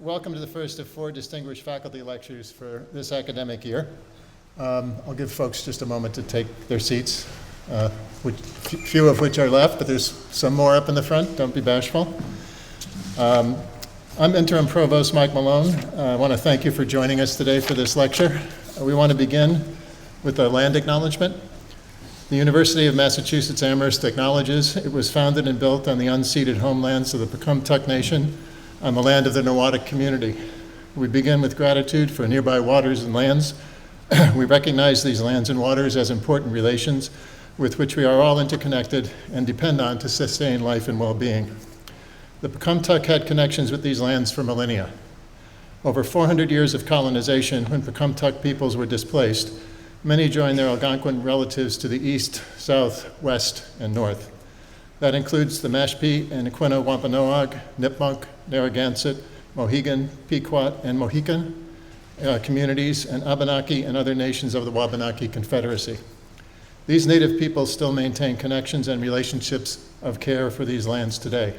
welcome to the first of 4 distinguished faculty lectures for this academic year. I'll give folks just a moment to take their seats, few of which are left, but there's some more up in the front. Don't be bashful. I'm Interim Provost Mike Malone. I want to thank you for joining us today for this lecture. We want to begin with a land acknowledgement. The University of Massachusetts Amherst acknowledges it was founded and built on the unceded homelands of the Pecumtuck Nation on the land of the Nawatic community. We begin with gratitude for nearby waters and lands. We recognize these lands and waters as important relations with which we are all interconnected and depend on to sustain life and well-being. The Pecumtuck had connections with these lands for millennia. Over 400 years of colonization, when Pecumtuck peoples were displaced, many joined their Algonquin relatives to the east, south, west, and north. That includes the Mashpee and Aquinnah Wampanoag, Nipmuc, Narragansett, Mohegan, Pequot, and Mohican communities, and Abenaki and other nations of the Wabanaki Confederacy. These native peoples still maintain connections and relationships of care for these lands today.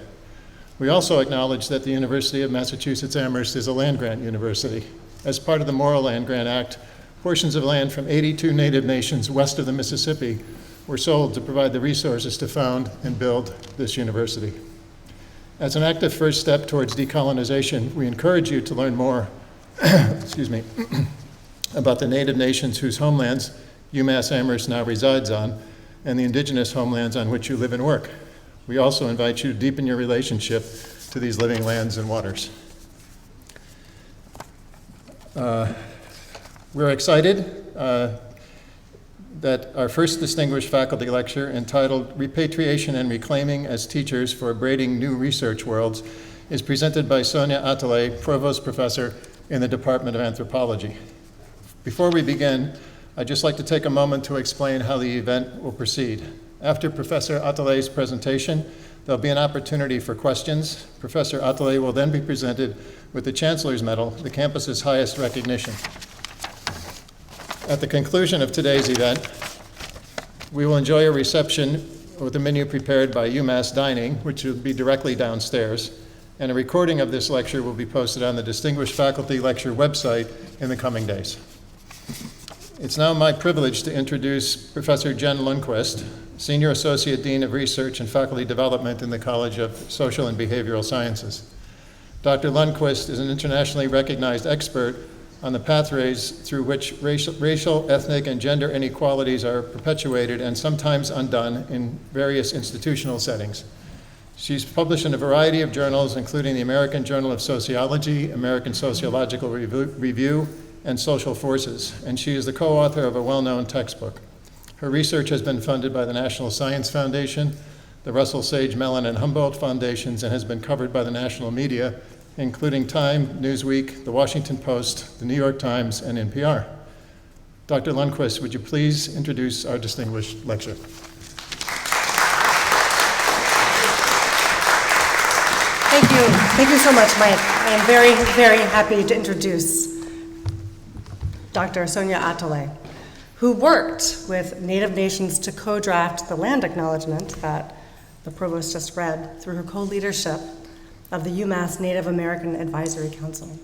We also acknowledge that the University of Massachusetts Amherst is a land-grant university. As part of the Morrill Land Grant Act, portions of land from 82 native nations west of the Mississippi were sold to provide the resources to found and build this university. As an active first step towards decolonization, we encourage you to learn more about the native nations whose homelands UMass Amherst now resides on, and the indigenous homelands on which you live and work. We also invite you to deepen your relationship to these living lands and waters. We're excited that our first distinguished faculty lecture, entitled Repatriation and Reclaiming as Teachers for Braiding New Research Worlds, is presented by Sonia Attalay, Provost Professor in the Department of Anthropology. Before we begin, I'd just like to take a moment to explain how the event will proceed. After Professor Attalay's presentation, there'll be an opportunity for questions. Professor Attalay will then be presented with the Chancellor's Medal, the campus's highest recognition. At the conclusion of today's event, we will enjoy a reception with a menu prepared by UMass Dining, which will be directly downstairs, and a recording of this lecture will be posted on the Distinguished Faculty Lecture website in the coming days. It's now my privilege to introduce Professor Jen Lundquist, Senior Associate Dean of Research and Faculty Development in the College of Social and Behavioral Sciences. Dr. Lundquist is an internationally recognized expert on the pathways through which racial, ethnic, and gender inequalities are perpetuated and sometimes undone in various institutional settings. She's published in a variety of journals, including the American Journal of Sociology, American Sociological Review, and Social Forces, and she is the co-author of a well-known textbook. Her research has been funded by the National Science Foundation, the Russell Sage Mellon and Humboldt Foundations, and has been covered by the national media, including Time, Newsweek, The Washington Post, The New York Times, and NPR. Dr. Lundquist, would you please introduce our distinguished lecturer? Thank you. Thank you so much, Mike. I am very, very happy to introduce Dr. Sonia Attalay, who worked with Native nations to co-draft the land acknowledgement that the provost just read through her co-leadership of the UMass Native American Advisory Council.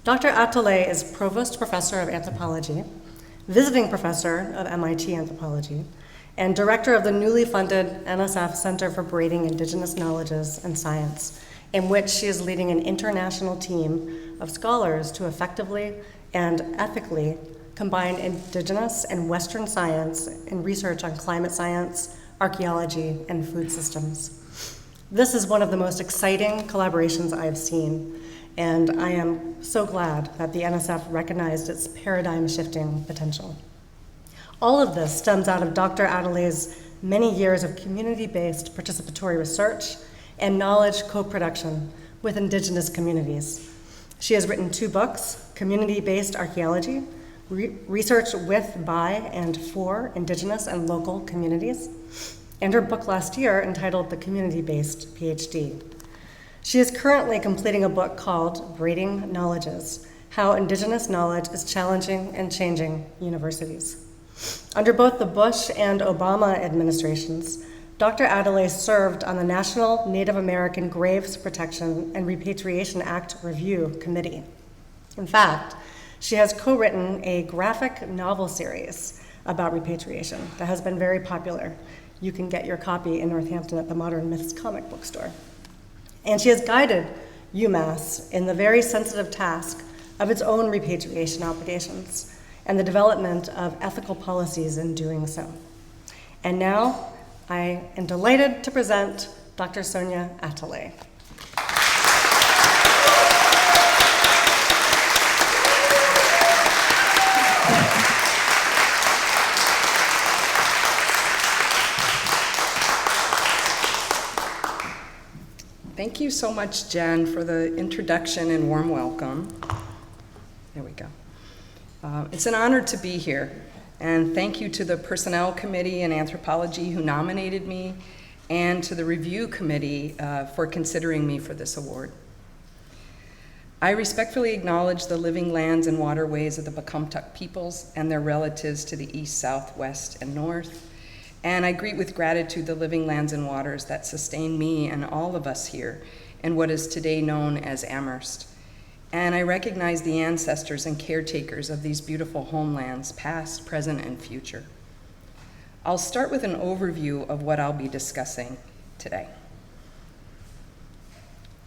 Dr. Attalay is Provost Professor of Anthropology, Visiting Professor of MIT Anthropology, and Director of the newly funded NSF Center for Braiding Indigenous Knowledges and Science, in which she is leading an international team of scholars to effectively and ethically combine Indigenous and Western science in research on climate science, archaeology, and food systems. This is one of the most exciting collaborations I've seen, and I am so glad that the NSF recognized its paradigm-shifting potential. All of this stems out of Dr. Attalay's many years of community-based participatory research and knowledge co-production with Indigenous communities. She has written 2 books, Community-Based Archaeology, Research with, by, and for Indigenous and Local Communities, and her book last year entitled The Community-Based PhD. She is currently completing a book called Braiding Knowledges, How Indigenous Knowledge is Challenging and Changing Universities. Under both the Bush and Obama administrations, Dr. Adelaide served on the National Native American Graves Protection and Repatriation Act Review Committee. In fact, she has co-written a graphic novel series about repatriation that has been very popular. You can get your copy in Northampton at the Modern Myths comic book store. And she has guided UMass in the very sensitive task of its own repatriation obligations and the development of ethical policies in doing so. And now, I am delighted to present Dr. Sonia Atalay. Thank you so much, Jen, for the introduction and warm welcome. There we go. It's an honor to be here, and thank you to the Personnel Committee and Anthropology who nominated me, and to the Review Committee for considering me for this award. I respectfully acknowledge the living lands and waterways of the Pecumtuck peoples and their relatives to the east, south, west, and north. And I greet with gratitude the living lands and waters that sustain me and all of us here in what is today known as Amherst. And I recognize the ancestors and caretakers of these beautiful homelands, past, present, and future. I'll start with an overview of what I'll be discussing today.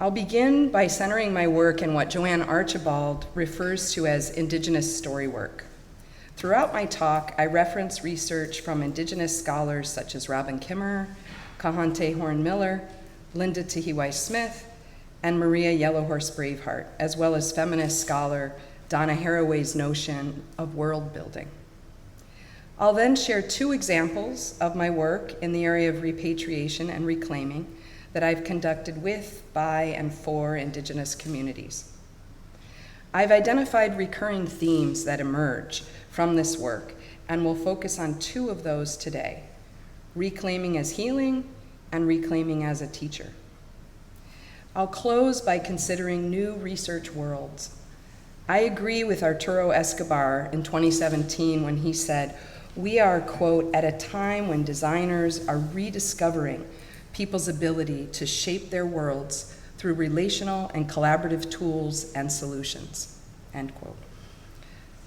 I'll begin by centering my work in what Joanne Archibald refers to as Indigenous story work. Throughout my talk, I reference research from Indigenous scholars such as Robin Kimmerer, Kahante Horn-Miller, Linda Tahiwai Smith, and Maria Yellowhorse Braveheart, as well as feminist scholar Donna Haraway's notion of world building. I'll then share two examples of my work in the area of repatriation and reclaiming that I've conducted with, by, and for Indigenous communities. I've identified recurring themes that emerge from this work, and we'll focus on two of those today: reclaiming as healing and reclaiming as a teacher. I'll close by considering new research worlds. I agree with Arturo Escobar in 2017 when he said, "We are, quote, at a time when designers are rediscovering people's ability to shape their worlds through relational and collaborative tools and solutions," end quote.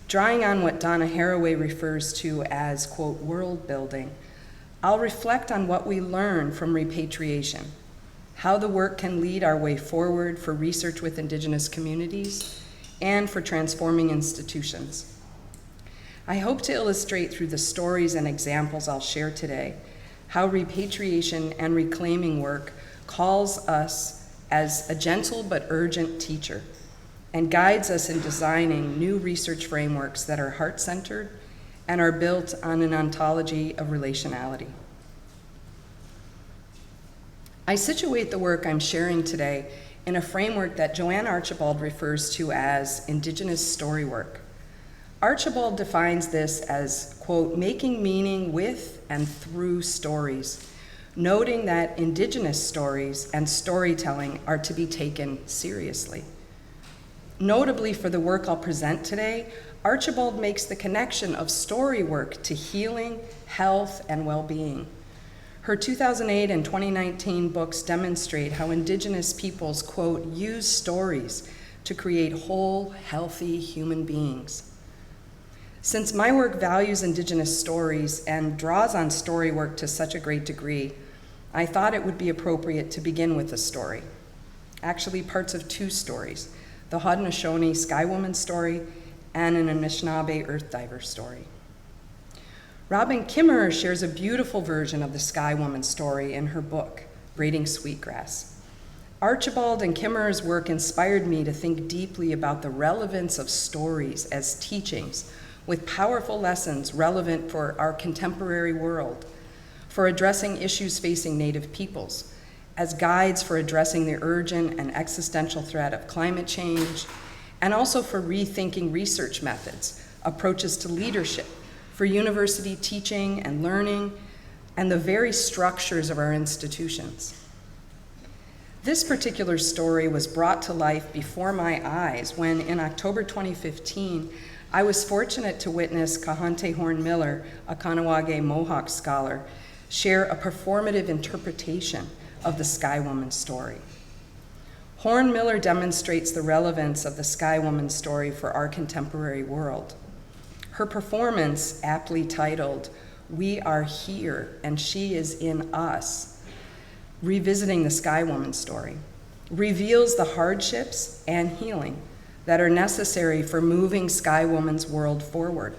Drawing on what Donna Haraway refers to as, quote, world building, I'll reflect on what we learn from repatriation, how the work can lead our way forward for research with Indigenous communities and for transforming institutions. I hope to illustrate through the stories and examples I'll share today how repatriation and reclaiming work calls us as a gentle but urgent teacher and guides us in designing new research frameworks that are heart-centered and are built on an ontology of relationality. I situate the work I'm sharing today in a framework that Joanne Archibald refers to as Indigenous story work. Archibald defines this as, quote, making meaning with and through stories, noting that Indigenous stories and storytelling are to be taken seriously. Notably for the work I'll present today, Archibald makes the connection of story work to healing, health, and well-being. Her 2008 and 2019 books demonstrate how Indigenous peoples, quote, use stories to create whole, healthy human beings. Since my work values Indigenous stories and draws on story work to such a great degree, I thought it would be appropriate to begin with a story. Actually, parts of two stories: the Haudenosaunee Sky Woman story and an Anishinaabe Earth Diver story. Robin Kimmerer shares a beautiful version of the Sky Woman story in her book, Braiding Sweetgrass. Archibald and Kimmerer's work inspired me to think deeply about the relevance of stories as teachings with powerful lessons relevant for our contemporary world, for addressing issues facing Native peoples, as guides for addressing the urgent and existential threat of climate change, and also for rethinking research methods, approaches to leadership, for university teaching and learning, and the very structures of our institutions. This particular story was brought to life before my eyes when, in October 2015, I was fortunate to witness Kahante Horn-Miller, a Kahnawake Mohawk scholar, share a performative interpretation of the Sky Woman story. Horn-Miller demonstrates the relevance of the Sky Woman story for our contemporary world. Her performance, aptly titled, "We Are Here and She Is in Us," revisiting the Sky Woman story, reveals the hardships and healing that are necessary for moving Sky Woman's world forward.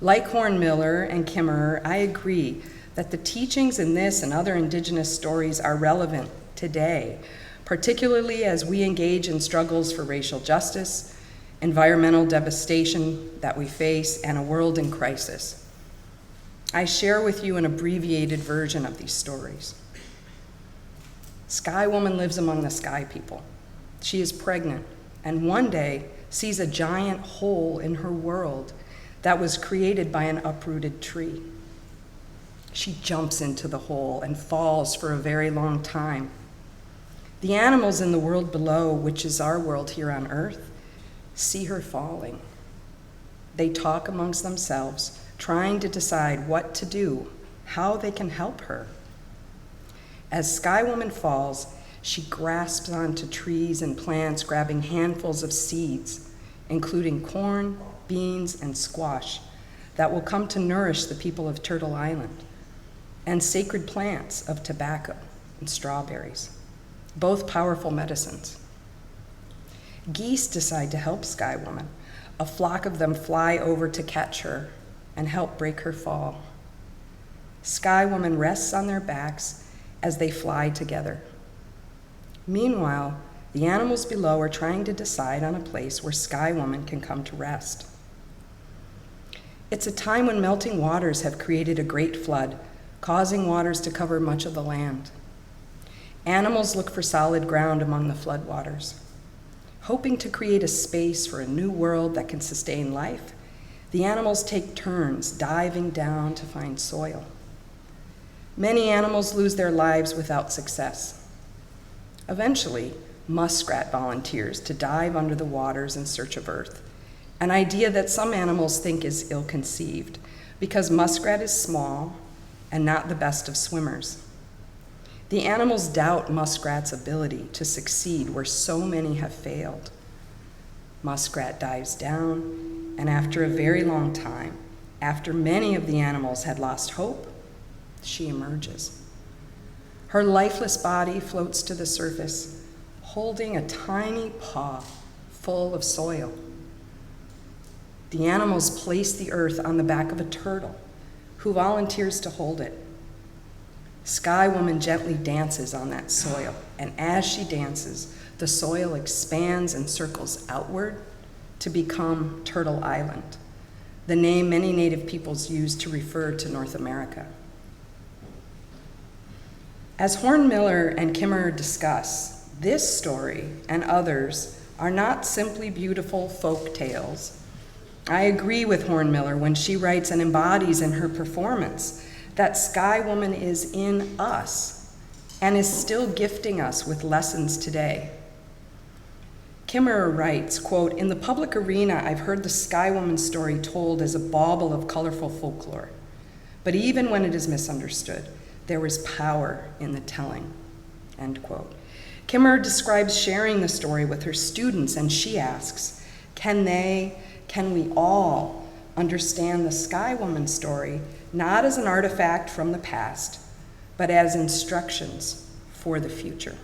Like Horn-Miller and Kimmerer, I agree that the teachings in this and other Indigenous stories are relevant today, particularly as we engage in struggles for racial justice, environmental devastation that we face, and a world in crisis. I share with you an abbreviated version of these stories. Sky Woman lives among the sky people. She is pregnant, and one day sees a giant hole in her world that was created by an uprooted tree. She jumps into the hole and falls for a very long time. The animals in the world below, which is our world here on Earth, see her falling. They talk amongst themselves, trying to decide what to do, how they can help her. As Sky Woman falls, she grasps onto trees and plants, grabbing handfuls of seeds, including corn, beans, and squash, that will come to nourish the people of Turtle Island, and sacred plants of tobacco and strawberries, both powerful medicines. Geese decide to help Sky Woman. A flock of them fly over to catch her and help break her fall. Sky Woman rests on their backs as they fly together. Meanwhile, the animals below are trying to decide on a place where Sky Woman can come to rest. It's a time when melting waters have created a great flood, causing waters to cover much of the land. Animals look for solid ground among the floodwaters. Hoping to create a space for a new world that can sustain life, the animals take turns diving down to find soil. Many animals lose their lives without success. Eventually, muskrat volunteers to dive under the waters in search of earth, an idea that some animals think is ill-conceived because muskrat is small and not the best of swimmers. The animals doubt muskrat's ability to succeed where so many have failed. Muskrat dives down, and after a very long time, after many of the animals had lost hope, she emerges. Her lifeless body floats to the surface, holding a tiny paw full of soil. The animals place the earth on the back of a turtle, who volunteers to hold it. Sky Woman gently dances on that soil, and as she dances, the soil expands and circles outward to become Turtle Island, the name many Native peoples use to refer to North America. As Horn-Miller and Kimmerer discuss, this story and others are not simply beautiful folk tales. I agree with Horn-Miller when she writes and embodies in her performance that Sky Woman is in us and is still gifting us with lessons today. Kimmerer writes, quote, "In the public arena, I've heard the Sky Woman story told as a bauble of colorful folklore. But even when it is misunderstood, there is power in the telling," end quote. Kimmerer describes sharing the story with her students, and she asks, can we all understand the Sky Woman story not as an artifact from the past, but as instructions for the future?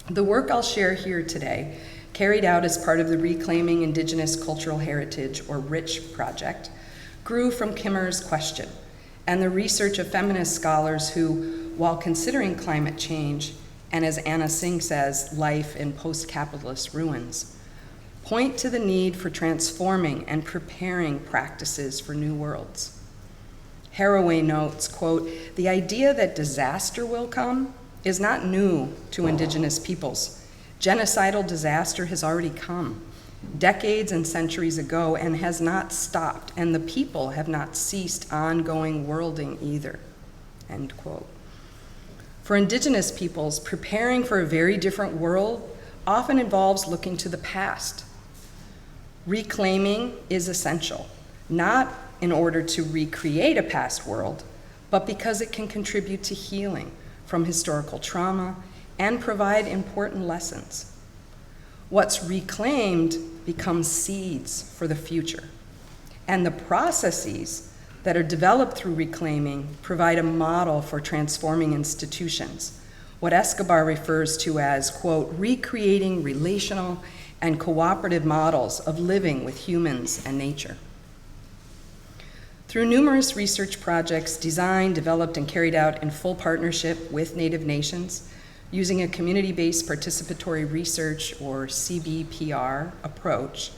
The work I'll share here today, carried out as part of the Reclaiming Indigenous Cultural Heritage, or RICH project, grew from Kimmerer's question and the research of feminist scholars who, while considering climate change, and as Anna Singh says, life in post-capitalist ruins, point to the need for transforming and preparing practices for new worlds. Haraway notes, quote, "The idea that disaster will come is not new to Indigenous peoples. Genocidal disaster has already come, decades and centuries ago, and has not stopped, and the people have not ceased ongoing worlding either," end quote. For Indigenous peoples, preparing for a very different world often involves looking to the past. Reclaiming is essential, not in order to recreate a past world, but because it can contribute to healing from historical trauma and provide important lessons. What's reclaimed becomes seeds for the future, and the processes that are developed through reclaiming provide a model for transforming institutions, what Escobar refers to as, quote, recreating relational and cooperative models of living with humans and nature. Through numerous research projects designed, developed, and carried out in full partnership with Native nations, using a community-based participatory research, or CBPR, approach,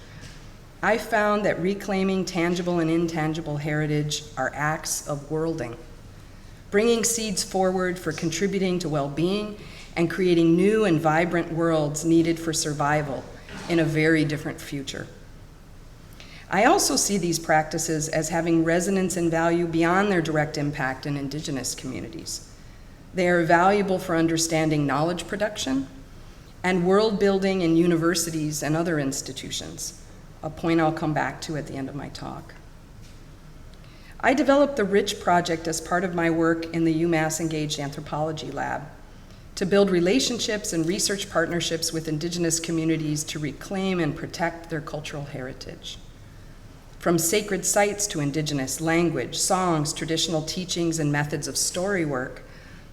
I found that reclaiming tangible and intangible heritage are acts of worlding, bringing seeds forward for contributing to well-being and creating new and vibrant worlds needed for survival in a very different future. I also see these practices as having resonance and value beyond their direct impact in Indigenous communities. They are valuable for understanding knowledge production and world building in universities and other institutions, a point I'll come back to at the end of my talk. I developed the RICH project as part of my work in the UMass Engaged Anthropology Lab to build relationships and research partnerships with Indigenous communities to reclaim and protect their cultural heritage. From sacred sites to Indigenous language, songs, traditional teachings, and methods of story work,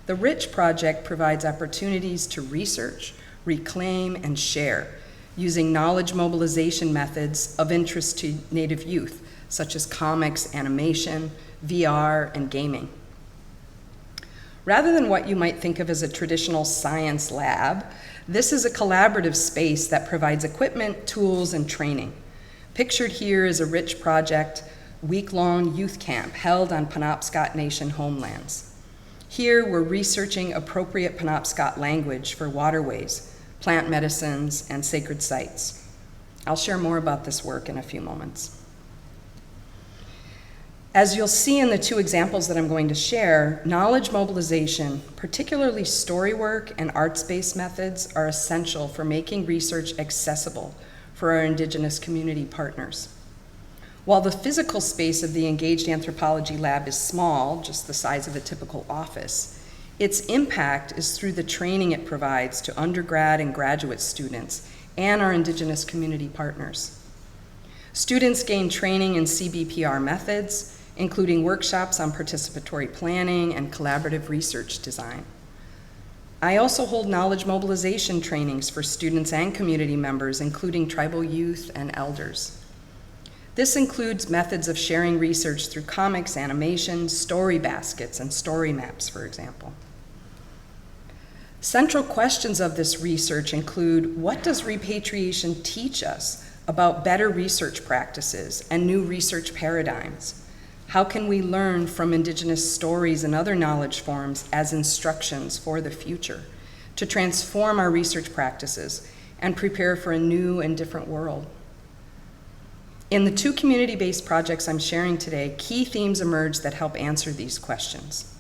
the RICH project provides opportunities to research, reclaim, and share using knowledge mobilization methods of interest to Native youth, such as comics, animation, VR, and gaming. Rather than what you might think of as a traditional science lab, this is a collaborative space that provides equipment, tools, and training. Pictured here is a RICH project week-long youth camp held on Penobscot Nation homelands. Here, we're researching appropriate Penobscot language for waterways, plant medicines, and sacred sites. I'll share more about this work in a few moments. As you'll see in the two examples that I'm going to share, knowledge mobilization, particularly story work and arts-based methods, are essential for making research accessible for our Indigenous community partners. While the physical space of the Engaged Anthropology Lab is small, just the size of a typical office, its impact is through the training it provides to undergrad and graduate students and our Indigenous community partners. Students gain training in CBPR methods, including workshops on participatory planning and collaborative research design. I also hold knowledge mobilization trainings for students and community members, including tribal youth and elders. This includes methods of sharing research through comics, animation, story baskets, and story maps, for example. Central questions of this research include, what does repatriation teach us about better research practices and new research paradigms? How can we learn from Indigenous stories and other knowledge forms as instructions for the future to transform our research practices and prepare for a new and different world? In the two community-based projects I'm sharing today, key themes emerge that help answer these questions.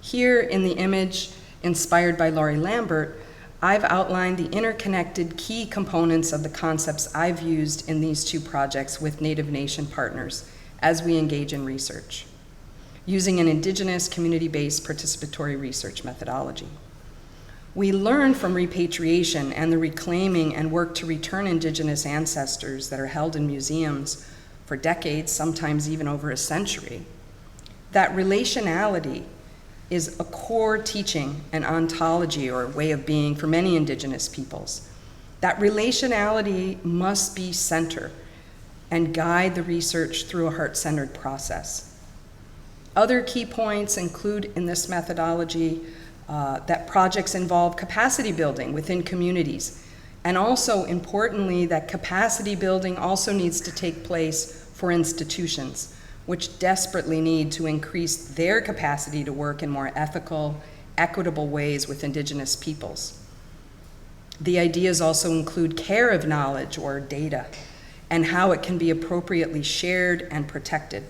Here in the image, inspired by Laurie Lambert, I've outlined the interconnected key components of the concepts I've used in these two projects with Native Nation partners as we engage in research, using an Indigenous community-based participatory research methodology. We learn from repatriation and the reclaiming and work to return Indigenous ancestors that are held in museums for decades, sometimes even over a century, that relationality is a core teaching and ontology or way of being for many Indigenous peoples. That relationality must be center and guide the research through a heart-centered process. Other key points include in this methodology that projects involve capacity building within communities, and also importantly that capacity building also needs to take place for institutions, which desperately need to increase their capacity to work in more ethical, equitable ways with Indigenous peoples. The ideas also include care of knowledge or data, and how it can be appropriately shared and protected.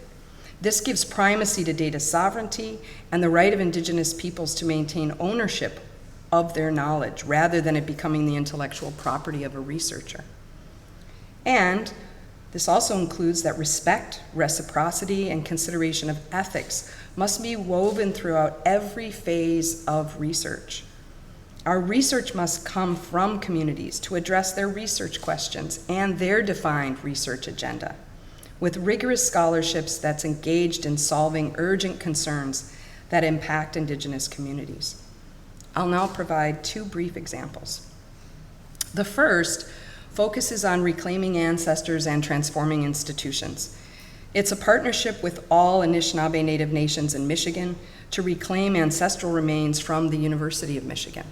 This gives primacy to data sovereignty and the right of Indigenous peoples to maintain ownership of their knowledge rather than it becoming the intellectual property of a researcher. And This also includes that respect, reciprocity, and consideration of ethics must be woven throughout every phase of research. Our research must come from communities to address their research questions and their defined research agenda, with rigorous scholarships that's engaged in solving urgent concerns that impact Indigenous communities. I'll now provide two brief examples. The first focuses on reclaiming ancestors and transforming institutions. It's a partnership with all Anishinaabe Native nations in Michigan to reclaim ancestral remains from the University of Michigan.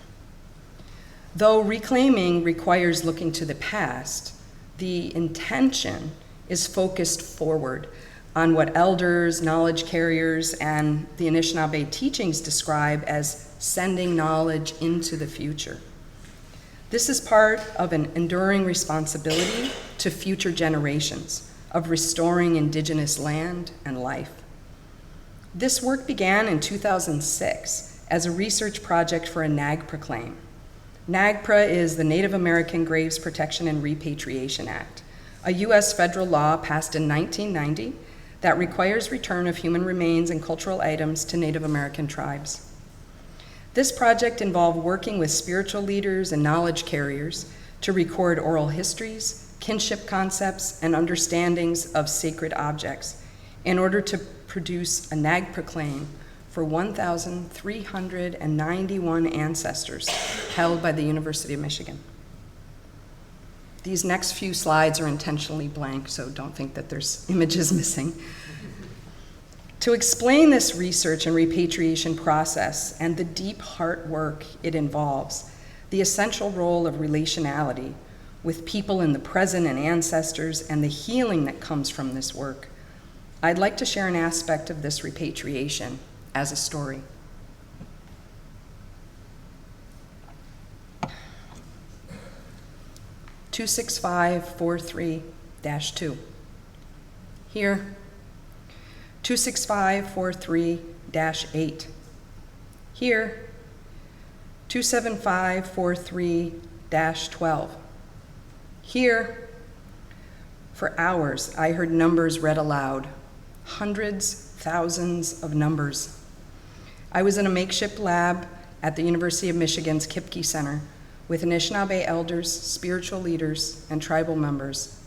Though reclaiming requires looking to the past, the intention is focused forward on what elders, knowledge carriers, and the Anishinaabe teachings describe as sending knowledge into the future. This is part of an enduring responsibility to future generations of restoring Indigenous land and life. This work began in 2006 as a research project for a NAGPRA claim. NAGPRA is the Native American Graves Protection and Repatriation Act, a U.S. federal law passed in 1990 that requires return of human remains and cultural items to Native American tribes. This project involved working with spiritual leaders and knowledge carriers to record oral histories, kinship concepts, and understandings of sacred objects in order to produce a NAGPRA claim for 1,391 ancestors held by the University of Michigan. These next few slides are intentionally blank, so don't think that there's images missing. To explain this research and repatriation process and the deep heart work it involves, the essential role of relationality with people in the present and ancestors, and the healing that comes from this work, I'd like to share an aspect of this repatriation as a story. (26543-2). Here. 26543-8. Here. 27543-12. Here. For hours, I heard numbers read aloud. Hundreds, thousands of numbers. I was in a makeshift lab at the University of Michigan's Kipke Center with Anishinaabe elders, spiritual leaders, and tribal members.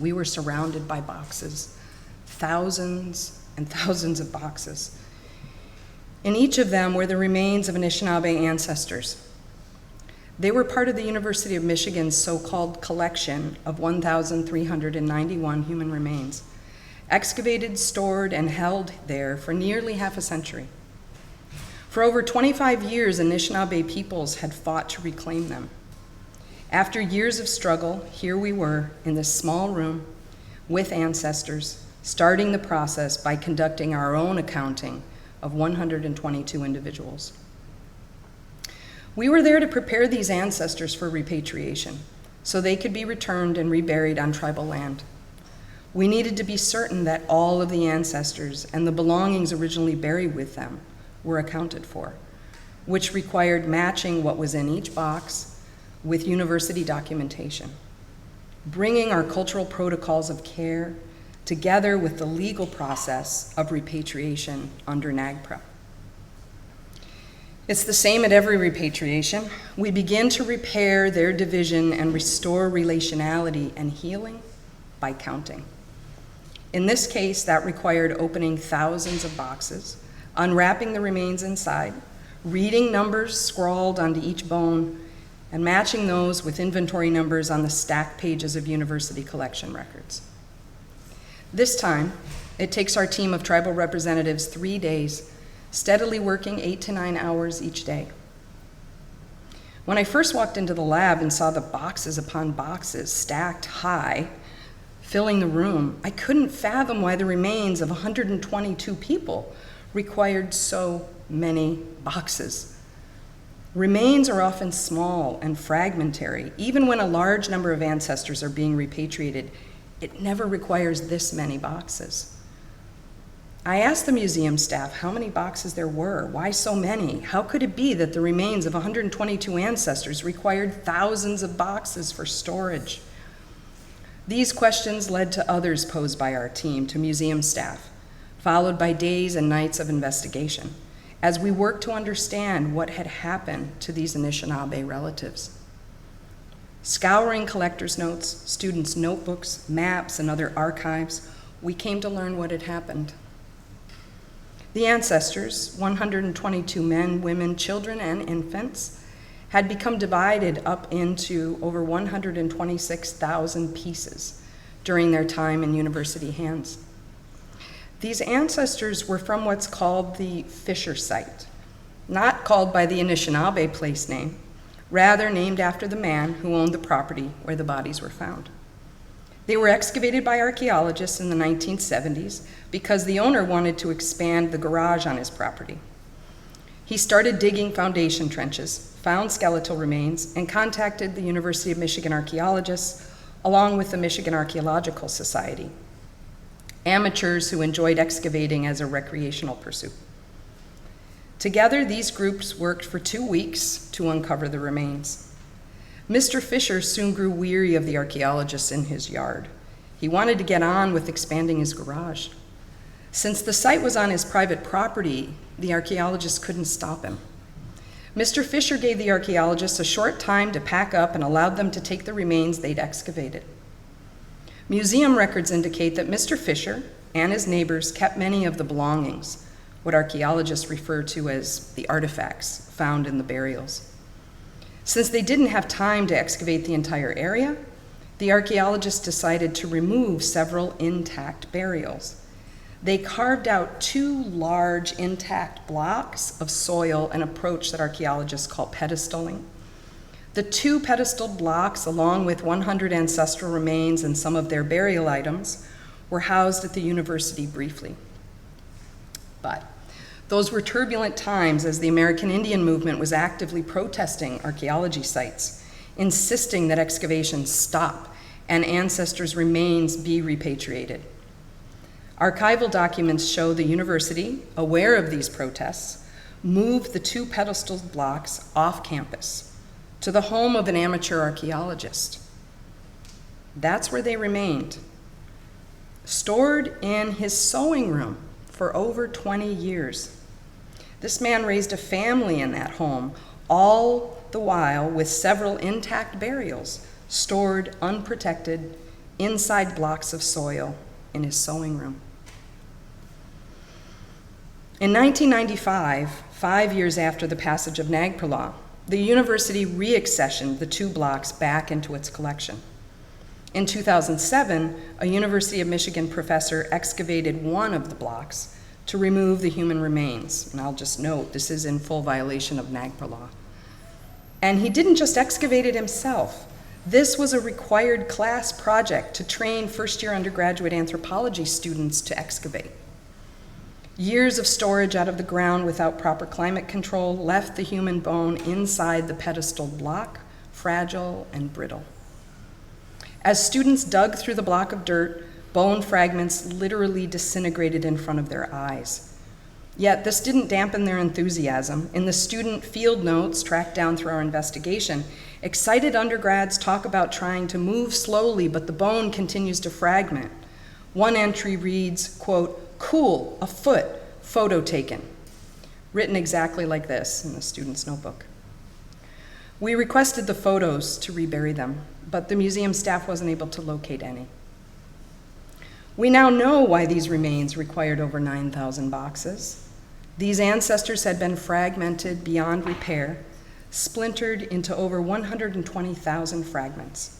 We were surrounded by boxes, thousands and thousands of boxes. In each of them were the remains of Anishinaabe ancestors. They were part of the University of Michigan's so-called collection of 1,391 human remains, excavated, stored, and held there for nearly half a century. For over 25 years, Anishinaabe peoples had fought to reclaim them. After years of struggle, here we were in this small room with ancestors, starting the process by conducting our own accounting of 122 individuals. We were there to prepare these ancestors for repatriation so they could be returned and reburied on tribal land. We needed to be certain that all of the ancestors and the belongings originally buried with them were accounted for, which required matching what was in each box with university documentation, bringing our cultural protocols of care together with the legal process of repatriation under NAGPRA. It's the same at every repatriation. We begin to repair their division and restore relationality and healing by counting. In this case, that required opening thousands of boxes, unwrapping the remains inside, reading numbers scrawled onto each bone, and matching those with inventory numbers on the stacked pages of university collection records. This time, it takes our team of tribal representatives 3 days, steadily working 8 to 9 hours each day. When I first walked into the lab and saw the boxes upon boxes stacked high, filling the room, I couldn't fathom why the remains of 122 people required so many boxes. Remains are often small and fragmentary. Even when a large number of ancestors are being repatriated, it never requires this many boxes. I asked the museum staff how many boxes there were, why so many? How could it be that the remains of 122 ancestors required thousands of boxes for storage? These questions led to others posed by our team to museum staff, followed by days and nights of investigation, as we worked to understand what had happened to these Anishinaabe relatives. Scouring collectors' notes, students' notebooks, maps, and other archives, we came to learn what had happened. The ancestors, 122 men, women, children, and infants, had become divided up into over 126,000 pieces during their time in university hands. These ancestors were from what's called the Fisher site, not called by the Anishinaabe place name, rather named after the man who owned the property where the bodies were found. They were excavated by archaeologists in the 1970s because the owner wanted to expand the garage on his property. He started digging foundation trenches, found skeletal remains, and contacted the University of Michigan archaeologists along with the Michigan Archaeological Society, amateurs who enjoyed excavating as a recreational pursuit. Together, these groups worked for 2 weeks to uncover the remains. Mr. Fisher soon grew weary of the archaeologists in his yard. He wanted to get on with expanding his garage. Since the site was on his private property, the archaeologists couldn't stop him. Mr. Fisher gave the archaeologists a short time to pack up and allowed them to take the remains they'd excavated. Museum records indicate that Mr. Fisher and his neighbors kept many of the belongings, what archaeologists refer to as the artifacts found in the burials. Since they didn't have time to excavate the entire area, the archaeologists decided to remove several intact burials. They carved out 2 large intact blocks of soil, an approach that archaeologists call pedestaling. The 2 pedestal blocks, along with 100 ancestral remains and some of their burial items, were housed at the university briefly. But those were turbulent times as the American Indian movement was actively protesting archaeology sites, insisting that excavations stop and ancestors' remains be repatriated. Archival documents show the university, aware of these protests, moved the 2 pedestal blocks off campus to the home of an amateur archaeologist. That's where they remained, stored in his sewing room for over 20 years. This man raised a family in that home, all the while with several intact burials stored unprotected inside blocks of soil in his sewing room. In 1995, 5 years after the passage of NAGPRA law, the university reaccessioned the 2 blocks back into its collection. In 2007, a University of Michigan professor excavated one of the blocks to remove the human remains. And I'll just note, this is in full violation of NAGPRA law. And he didn't just excavate it himself. This was a required class project to train first-year undergraduate anthropology students to excavate. Years of storage out of the ground without proper climate control left the human bone inside the pedestal block, fragile and brittle. As students dug through the block of dirt, bone fragments literally disintegrated in front of their eyes. Yet this didn't dampen their enthusiasm. In the student field notes tracked down through our investigation, excited undergrads talk about trying to move slowly, but the bone continues to fragment. One entry reads, quote, "Cool, a foot, photo taken," written exactly like this in the student's notebook. We requested the photos to rebury them, but the museum staff wasn't able to locate any. We now know why these remains required over 9,000 boxes. These ancestors had been fragmented beyond repair, splintered into over 120,000 fragments.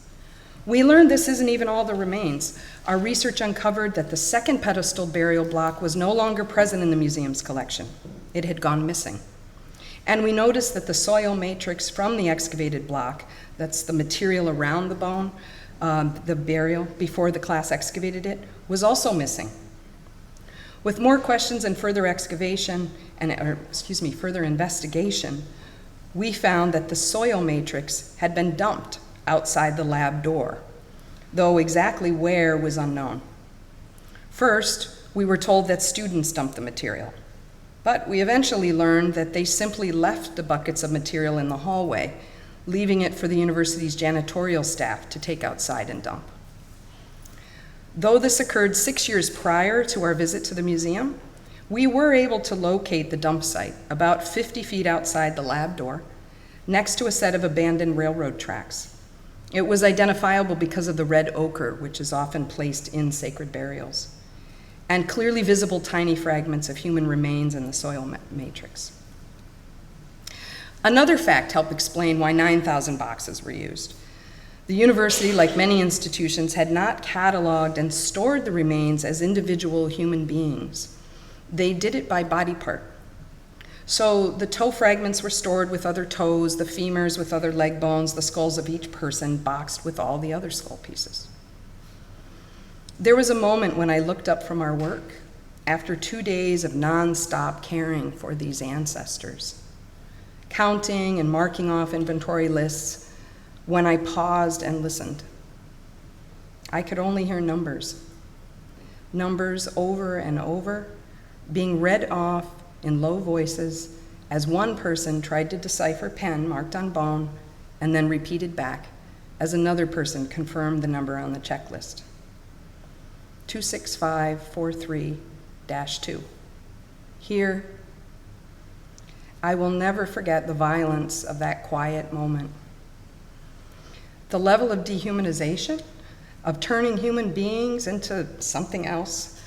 We learned this isn't even all the remains. Our research uncovered that the second pedestal burial block was no longer present in the museum's collection. It had gone missing. And we noticed that the soil matrix from the excavated block, that's the material around the bone, the burial before the class excavated it, was also missing. With more questions and further excavation, further investigation, we found that the soil matrix had been dumped outside the lab door, though exactly where was unknown. First, we were told that students dumped the material, but we eventually learned that they simply left the buckets of material in the hallway, leaving it for the university's janitorial staff to take outside and dump. Though this occurred 6 years prior to our visit to the museum, we were able to locate the dump site about 50 feet outside the lab door, next to a set of abandoned railroad tracks. It was identifiable because of the red ochre, which is often placed in sacred burials, and clearly visible tiny fragments of human remains in the soil matrix. Another fact helped explain why 9,000 boxes were used. The university, like many institutions, had not cataloged and stored the remains as individual human beings. They did it by body part. So the toe fragments were stored with other toes, the femurs with other leg bones, the skulls of each person boxed with all the other skull pieces. There was a moment when I looked up from our work after 2 days of nonstop caring for these ancestors, counting and marking off inventory lists, when I paused and listened. I could only hear numbers over and over, being read off in low voices as one person tried to decipher pen marked on bone and then repeated back as another person confirmed the number on the checklist. 26543-2. Here, I will never forget the violence of that quiet moment. The level of dehumanization, of turning human beings into something else,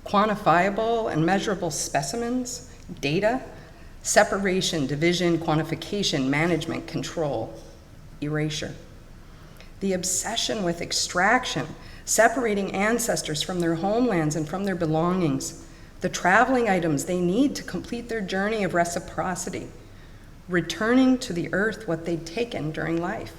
quantifiable and measurable specimens, data, separation, division, quantification, management, control, erasure. The obsession with extraction, separating ancestors from their homelands and from their belongings, the traveling items they need to complete their journey of reciprocity, returning to the earth what they'd taken during life,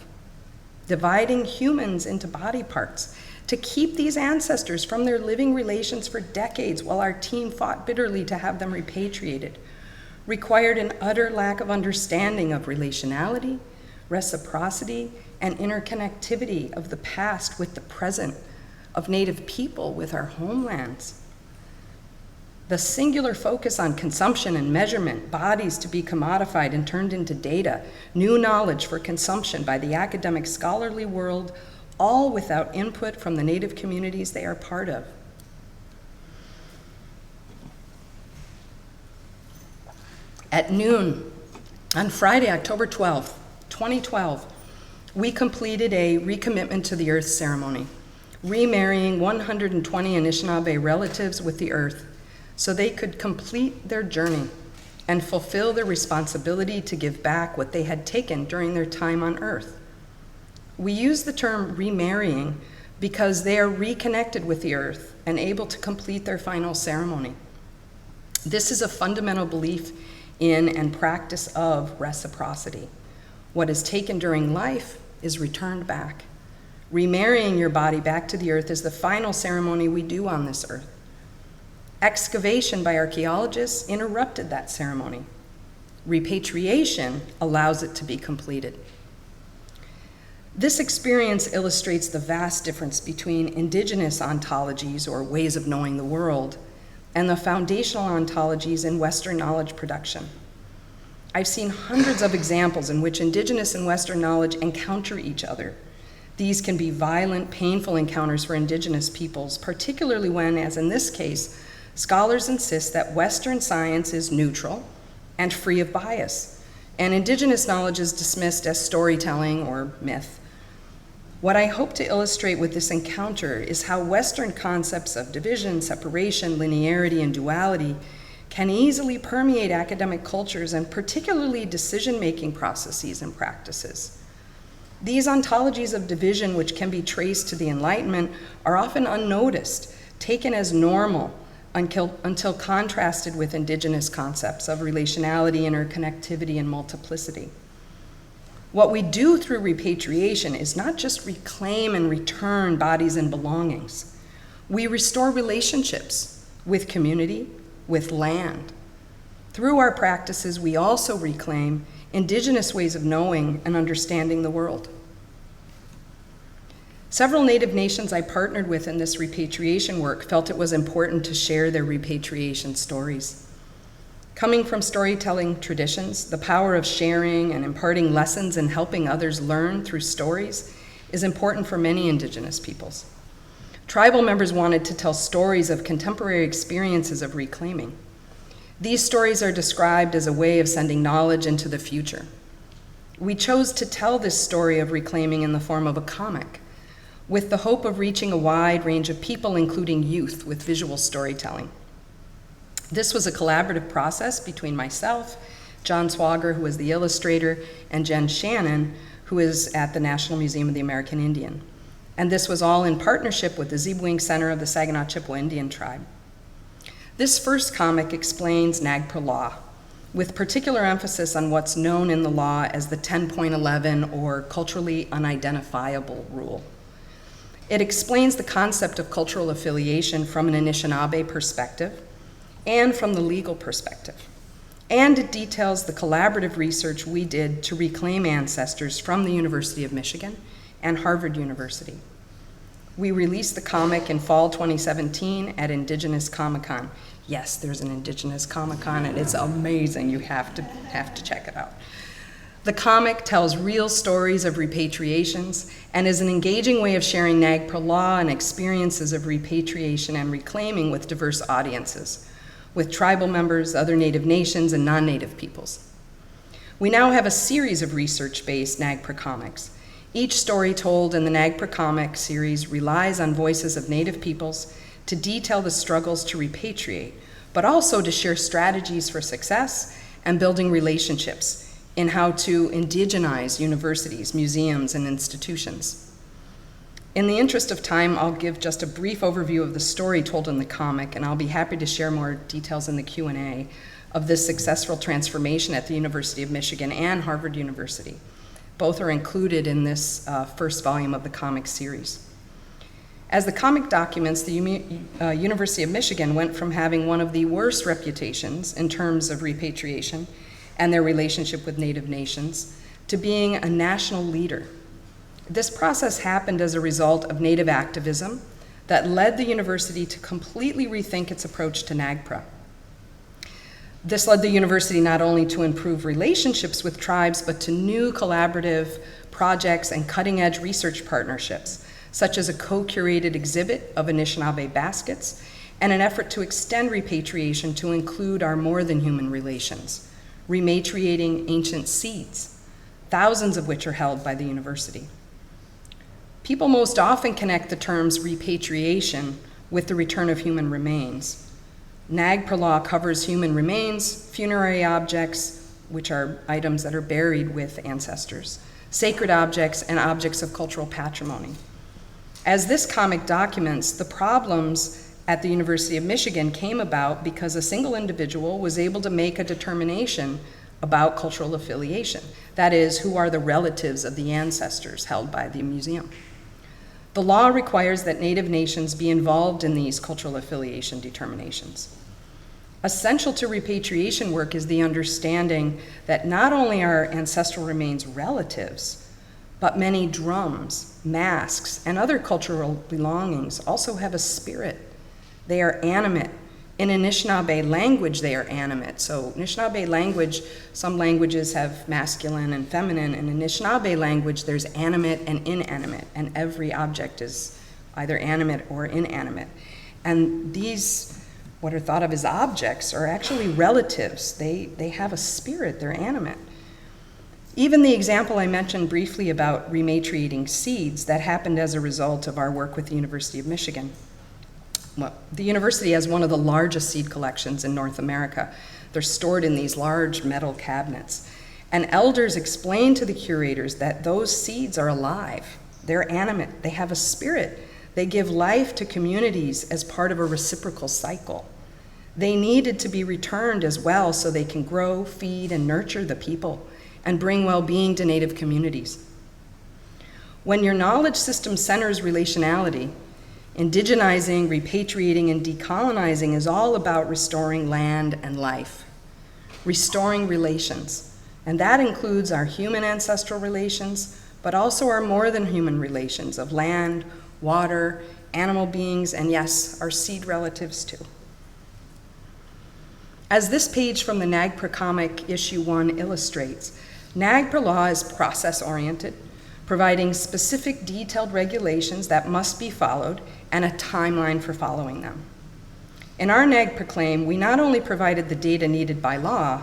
dividing humans into body parts to keep these ancestors from their living relations for decades while our team fought bitterly to have them repatriated, required an utter lack of understanding of relationality, reciprocity, and interconnectivity of the past with the present, of Native people with our homelands. The singular focus on consumption and measurement, bodies to be commodified and turned into data, new knowledge for consumption by the academic scholarly world, all without input from the Native communities they are part of. At noon on Friday, October 12th, 2012, we completed a recommitment to the earth ceremony, remarrying 120 Anishinaabe relatives with the earth so they could complete their journey and fulfill their responsibility to give back what they had taken during their time on earth. We use the term remarrying because they are reconnected with the earth and able to complete their final ceremony. This is a fundamental belief in and practice of reciprocity. What is taken during life is returned back. Remarrying your body back to the earth is the final ceremony we do on this earth. Excavation by archaeologists interrupted that ceremony. Repatriation allows it to be completed. This experience illustrates the vast difference between indigenous ontologies, or ways of knowing the world, and the foundational ontologies in Western knowledge production. I've seen hundreds of examples in which indigenous and Western knowledge encounter each other. These can be violent, painful encounters for indigenous peoples, particularly when, as in this case, scholars insist that Western science is neutral and free of bias, and indigenous knowledge is dismissed as storytelling or myth. What I hope to illustrate with this encounter is how Western concepts of division, separation, linearity, and duality can easily permeate academic cultures and particularly decision-making processes and practices. These ontologies of division, which can be traced to the Enlightenment, are often unnoticed, taken as normal, until contrasted with indigenous concepts of relationality, interconnectivity, and multiplicity. What we do through repatriation is not just reclaim and return bodies and belongings. We restore relationships with community, with land. Through our practices, we also reclaim indigenous ways of knowing and understanding the world. Several Native nations I partnered with in this repatriation work felt it was important to share their repatriation stories. Coming from storytelling traditions, the power of sharing and imparting lessons and helping others learn through stories is important for many Indigenous peoples. Tribal members wanted to tell stories of contemporary experiences of reclaiming. These stories are described as a way of sending knowledge into the future. We chose to tell this story of reclaiming in the form of a comic, with the hope of reaching a wide range of people, including youth, with visual storytelling. This was a collaborative process between myself, John Swager, who was the illustrator, and Jen Shannon, who is at the National Museum of the American Indian. And this was all in partnership with the Zebwing Center of the Saginaw Chippewa Indian Tribe. This first comic explains NAGPRA law, with particular emphasis on what's known in the law as the 10.11 or culturally unidentifiable rule. It explains the concept of cultural affiliation from an Anishinaabe perspective and from the legal perspective. And it details the collaborative research we did to reclaim ancestors from the University of Michigan and Harvard University. We released the comic in fall 2017 at Indigenous Comic-Con. Yes, there's an Indigenous Comic-Con, and it's amazing. You have to check it out. The comic tells real stories of repatriations and is an engaging way of sharing NAGPRA law and experiences of repatriation and reclaiming with diverse audiences, with tribal members, other Native nations, and non-Native peoples. We now have a series of research-based NAGPRA comics. Each story told in the NAGPRA comic series relies on voices of Native peoples to detail the struggles to repatriate, but also to share strategies for success and building relationships in how to indigenize universities, museums, and institutions. In the interest of time, I'll give just a brief overview of the story told in the comic, and I'll be happy to share more details in the Q&A of this successful transformation at the University of Michigan and Harvard University. Both are included in this first volume of the comic series. As the comic documents, the University of Michigan went from having one of the worst reputations in terms of repatriation and their relationship with Native nations to being a national leader. This process happened as a result of Native activism that led the university to completely rethink its approach to NAGPRA. This led the university not only to improve relationships with tribes, but to new collaborative projects and cutting-edge research partnerships, such as a co-curated exhibit of Anishinaabe baskets and an effort to extend repatriation to include our more than human relations, rematriating ancient seeds, thousands of which are held by the university. People most often connect the terms repatriation with the return of human remains. NAGPRA law covers human remains, funerary objects, which are items that are buried with ancestors, sacred objects, and objects of cultural patrimony. As this comic documents, the problems at the University of Michigan came about because a single individual was able to make a determination about cultural affiliation. That is, who are the relatives of the ancestors held by the museum. The law requires that Native nations be involved in these cultural affiliation determinations. Essential to repatriation work is the understanding that not only are ancestral remains relatives, but many drums, masks, and other cultural belongings also have a spirit. They are animate. In Anishinaabe language, they are animate. So Anishinaabe language, some languages have masculine and feminine. In Anishinaabe language, there's animate and inanimate, and every object is either animate or inanimate. And these, what are thought of as objects, are actually relatives. They have a spirit, they're animate. Even the example I mentioned briefly about rematriating seeds, that happened as a result of our work with the University of Michigan. Well, the university has one of the largest seed collections in North America. They're stored in these large metal cabinets. And elders explained to the curators that those seeds are alive. They're animate. They have a spirit. They give life to communities as part of a reciprocal cycle. They needed to be returned as well so they can grow, feed, and nurture the people and bring well-being to Native communities. When your knowledge system centers relationality, indigenizing, repatriating, and decolonizing is all about restoring land and life, restoring relations. And that includes our human ancestral relations, but also our more than human relations of land, water, animal beings, and yes, our seed relatives too. As this page from the NAGPRA comic issue 1 illustrates, NAGPRA law is process-oriented, providing specific detailed regulations that must be followed and a timeline for following them. In our NAG Proclaim, we not only provided the data needed by law,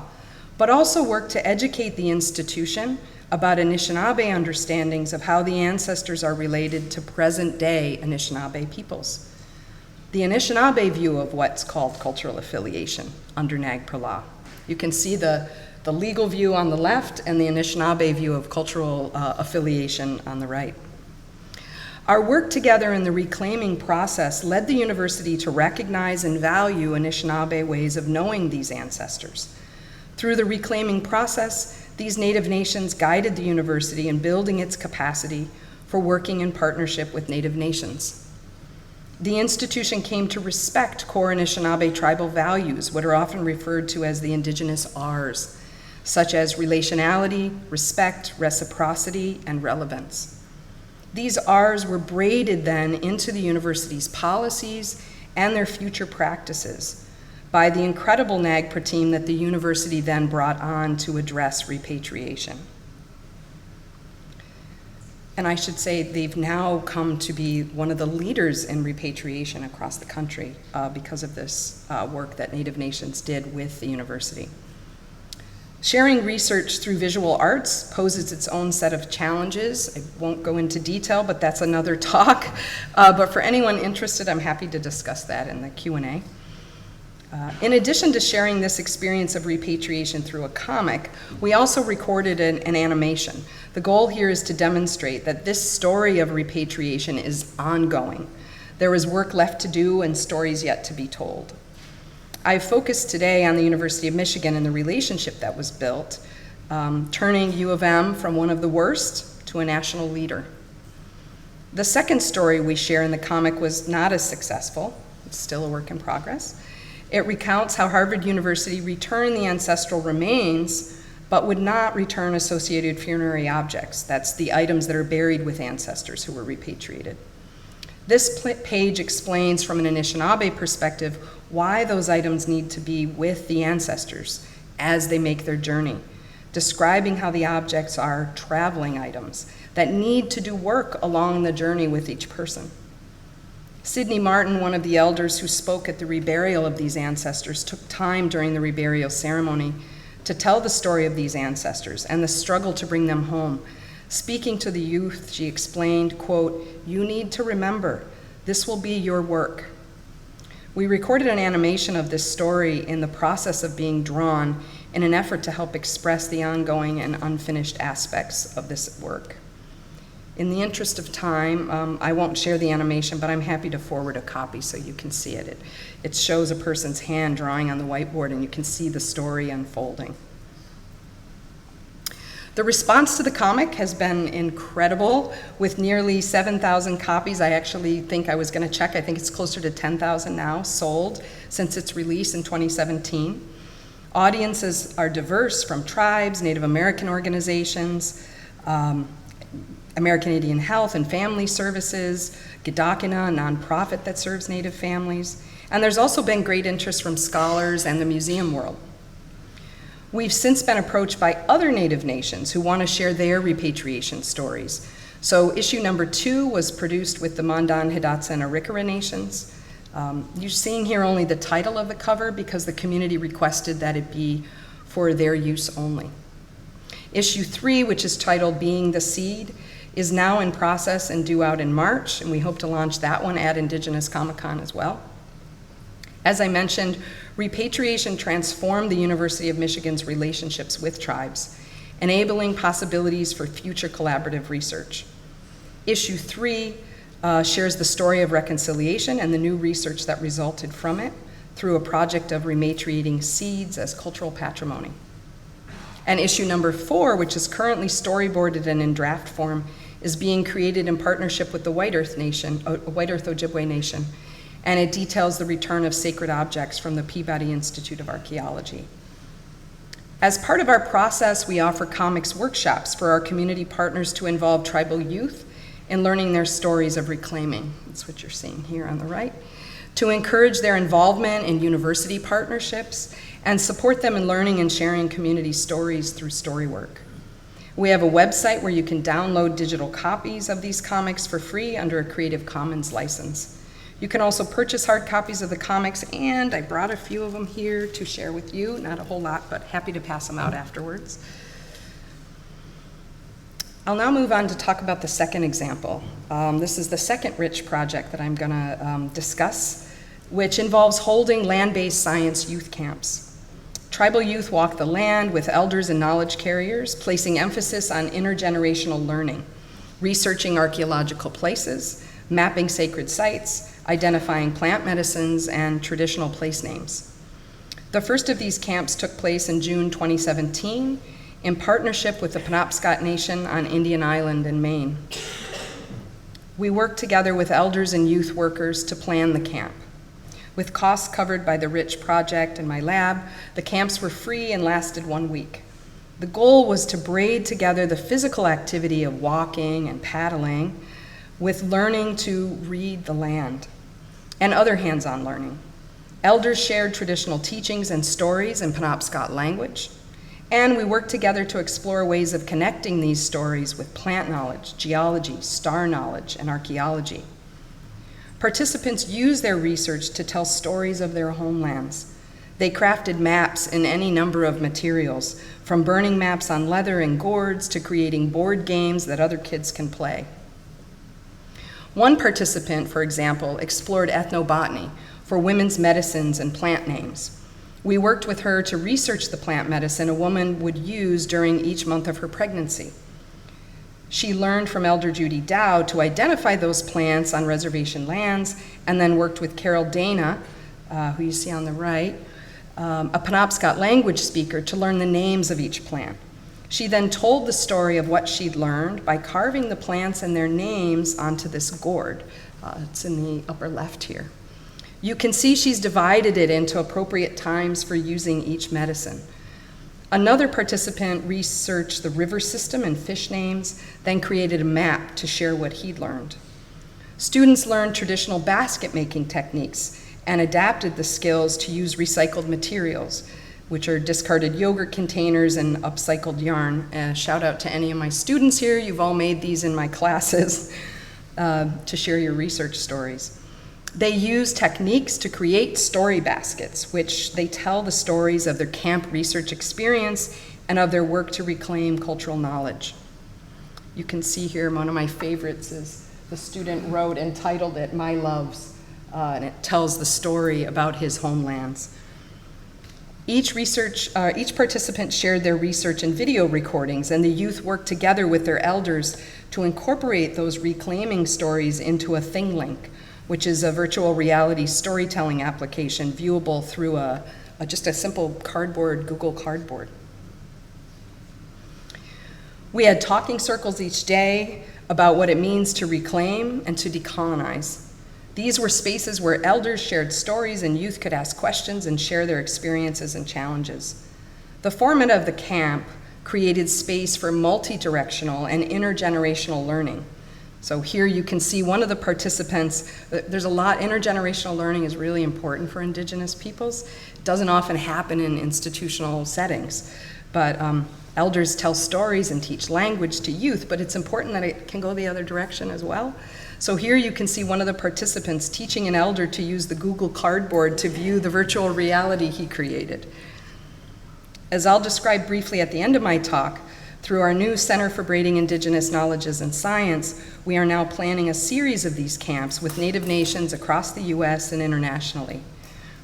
but also worked to educate the institution about Anishinaabe understandings of how the ancestors are related to present-day Anishinaabe peoples. The Anishinaabe view of what's called cultural affiliation under NAGPRA law. You can see the legal view on the left and the Anishinaabe view of cultural affiliation on the right. Our work together in the reclaiming process led the university to recognize and value Anishinaabe ways of knowing these ancestors. Through the reclaiming process, these Native nations guided the university in building its capacity for working in partnership with Native nations. The institution came to respect core Anishinaabe tribal values, what are often referred to as the indigenous R's, such as relationality, respect, reciprocity, and relevance. These R's were braided then into the university's policies and their future practices by the incredible NAGPRA team that the university then brought on to address repatriation. And I should say they've now come to be one of the leaders in repatriation across the country because of this work that Native Nations did with the university. Sharing research through visual arts poses its own set of challenges. I won't go into detail, but that's another talk. But for anyone interested, I'm happy to discuss that in the Q&A. In addition to sharing this experience of repatriation through a comic, we also recorded an animation. The goal here is to demonstrate that this story of repatriation is ongoing. There is work left to do and stories yet to be told. I focused today on the University of Michigan and the relationship that was built, turning U of M from one of the worst to a national leader. The second story we share in the comic was not as successful. It's still a work in progress. It recounts how Harvard University returned the ancestral remains, but would not return associated funerary objects. That's the items that are buried with ancestors who were repatriated. This page explains from an Anishinaabe perspective why those items need to be with the ancestors as they make their journey, describing how the objects are traveling items that need to do work along the journey with each person. Sidney Martin, one of the elders who spoke at the reburial of these ancestors, took time during the reburial ceremony to tell the story of these ancestors and the struggle to bring them home. Speaking to the youth, she explained, quote, "You need to remember, this will be your work." We recorded an animation of this story in the process of being drawn in an effort to help express the ongoing and unfinished aspects of this work. In the interest of time, I won't share the animation, but I'm happy to forward a copy so you can see it. It shows a person's hand drawing on the whiteboard and you can see the story unfolding. The response to the comic has been incredible, with nearly 7,000 copies. I actually think I was going to check. I think it's closer to 10,000 now sold since its release in 2017. Audiences are diverse from tribes, Native American organizations, American Indian Health and Family Services, Gidakina, a nonprofit that serves Native families. And there's also been great interest from scholars and the museum world. We've since been approached by other Native nations who want to share their repatriation stories. So issue number 2 was produced with the Mandan, Hidatsa, and Arikara nations. You're seeing here only the title of the cover because the community requested that it be for their use only. Issue 3, which is titled Being the Seed, is now in process and due out in March, and we hope to launch that one at Indigenous Comic-Con as well. As I mentioned, repatriation transformed the University of Michigan's relationships with tribes, enabling possibilities for future collaborative research. Issue 3 shares the story of reconciliation and the new research that resulted from it through a project of rematriating seeds as cultural patrimony. And issue number 4, which is currently storyboarded and in draft form, is being created in partnership with the White Earth Ojibwe Nation, and it details the return of sacred objects from the Peabody Institute of Archaeology. As part of our process, we offer comics workshops for our community partners to involve tribal youth in learning their stories of reclaiming. That's what you're seeing here on the right. To encourage their involvement in university partnerships and support them in learning and sharing community stories through story work. We have a website where you can download digital copies of these comics for free under a Creative Commons license. You can also purchase hard copies of the comics, and I brought a few of them here to share with you. Not a whole lot, but happy to pass them out afterwards. I'll now move on to talk about the second example. This is the second RICH project that I'm going to discuss, which involves holding land-based science youth camps. Tribal youth walk the land with elders and knowledge carriers, placing emphasis on intergenerational learning, researching archaeological places, mapping sacred sites, identifying plant medicines, and traditional place names. The first of these camps took place in June 2017 in partnership with the Penobscot Nation on Indian Island in Maine. We worked together with elders and youth workers to plan the camp. With costs covered by the RICH project and my lab, the camps were free and lasted 1 week. The goal was to braid together the physical activity of walking and paddling with learning to read the land and other hands-on learning. Elders shared traditional teachings and stories in Penobscot language, and we worked together to explore ways of connecting these stories with plant knowledge, geology, star knowledge, and archaeology. Participants used their research to tell stories of their homelands. They crafted maps in any number of materials, from burning maps on leather and gourds to creating board games that other kids can play. One participant, for example, explored ethnobotany for women's medicines and plant names. We worked with her to research the plant medicine a woman would use during each month of her pregnancy. She learned from Elder Judy Dow to identify those plants on reservation lands, and then worked with Carol Dana, who you see on the right, a Penobscot language speaker, to learn the names of each plant. She then told the story of what she'd learned by carving the plants and their names onto this gourd. It's in the upper left here. You can see she's divided it into appropriate times for using each medicine. Another participant researched the river system and fish names, then created a map to share what he'd learned. Students learned traditional basket making techniques and adapted the skills to use recycled materials, which are discarded yogurt containers and upcycled yarn. Shout out to any of my students here. You've all made these in my classes to share your research stories. They use techniques to create story baskets, which they tell the stories of their camp research experience and of their work to reclaim cultural knowledge. You can see here one of my favorites is the student wrote and titled it My Loves, and it tells the story about his homelands. Each participant shared their research in video recordings, and the youth worked together with their elders to incorporate those reclaiming stories into a ThingLink, which is a virtual reality storytelling application viewable through just a simple cardboard, Google Cardboard. We had talking circles each day about what it means to reclaim and to decolonize. These were spaces where elders shared stories and youth could ask questions and share their experiences and challenges. The format of the camp created space for multi-directional and intergenerational learning. So here you can see one of the participants. There's a lot, intergenerational learning is really important for Indigenous peoples. It doesn't often happen in institutional settings, but elders tell stories and teach language to youth, but it's important that it can go the other direction as well. So here you can see one of the participants teaching an elder to use the Google Cardboard to view the virtual reality he created. As I'll describe briefly at the end of my talk, through our new Center for Braiding Indigenous Knowledges and Science, we are now planning a series of these camps with Native nations across the US and internationally.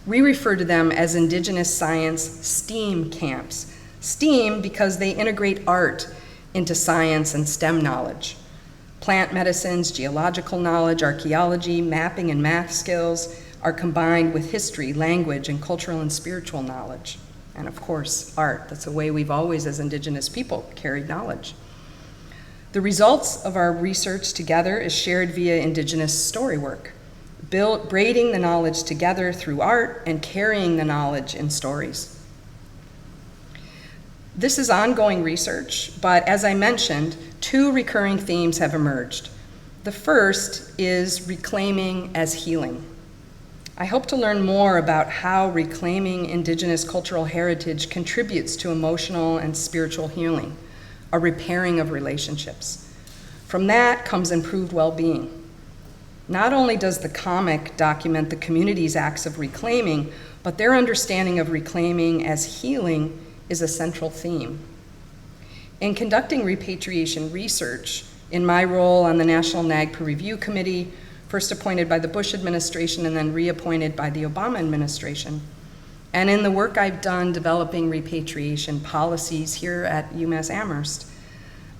We refer to them as Indigenous Science STEAM camps. STEAM because they integrate art into science and STEM knowledge. Plant medicines, geological knowledge, archaeology, mapping, and math skills are combined with history, language, and cultural and spiritual knowledge. And of course, art. That's a way we've always, as Indigenous people, carried knowledge. The results of our research together is shared via Indigenous story work, braiding the knowledge together through art and carrying the knowledge in stories. This is ongoing research, but as I mentioned, two recurring themes have emerged. The first is reclaiming as healing. I hope to learn more about how reclaiming Indigenous cultural heritage contributes to emotional and spiritual healing. a repairing of relationships. From that comes improved well-being. Not only does the comic document the community's acts of reclaiming, but their understanding of reclaiming as healing is a central theme. In conducting repatriation research, in my role on the National NAGPRA Review Committee, first appointed by the Bush administration and then reappointed by the Obama administration, and in the work I've done developing repatriation policies here at UMass Amherst,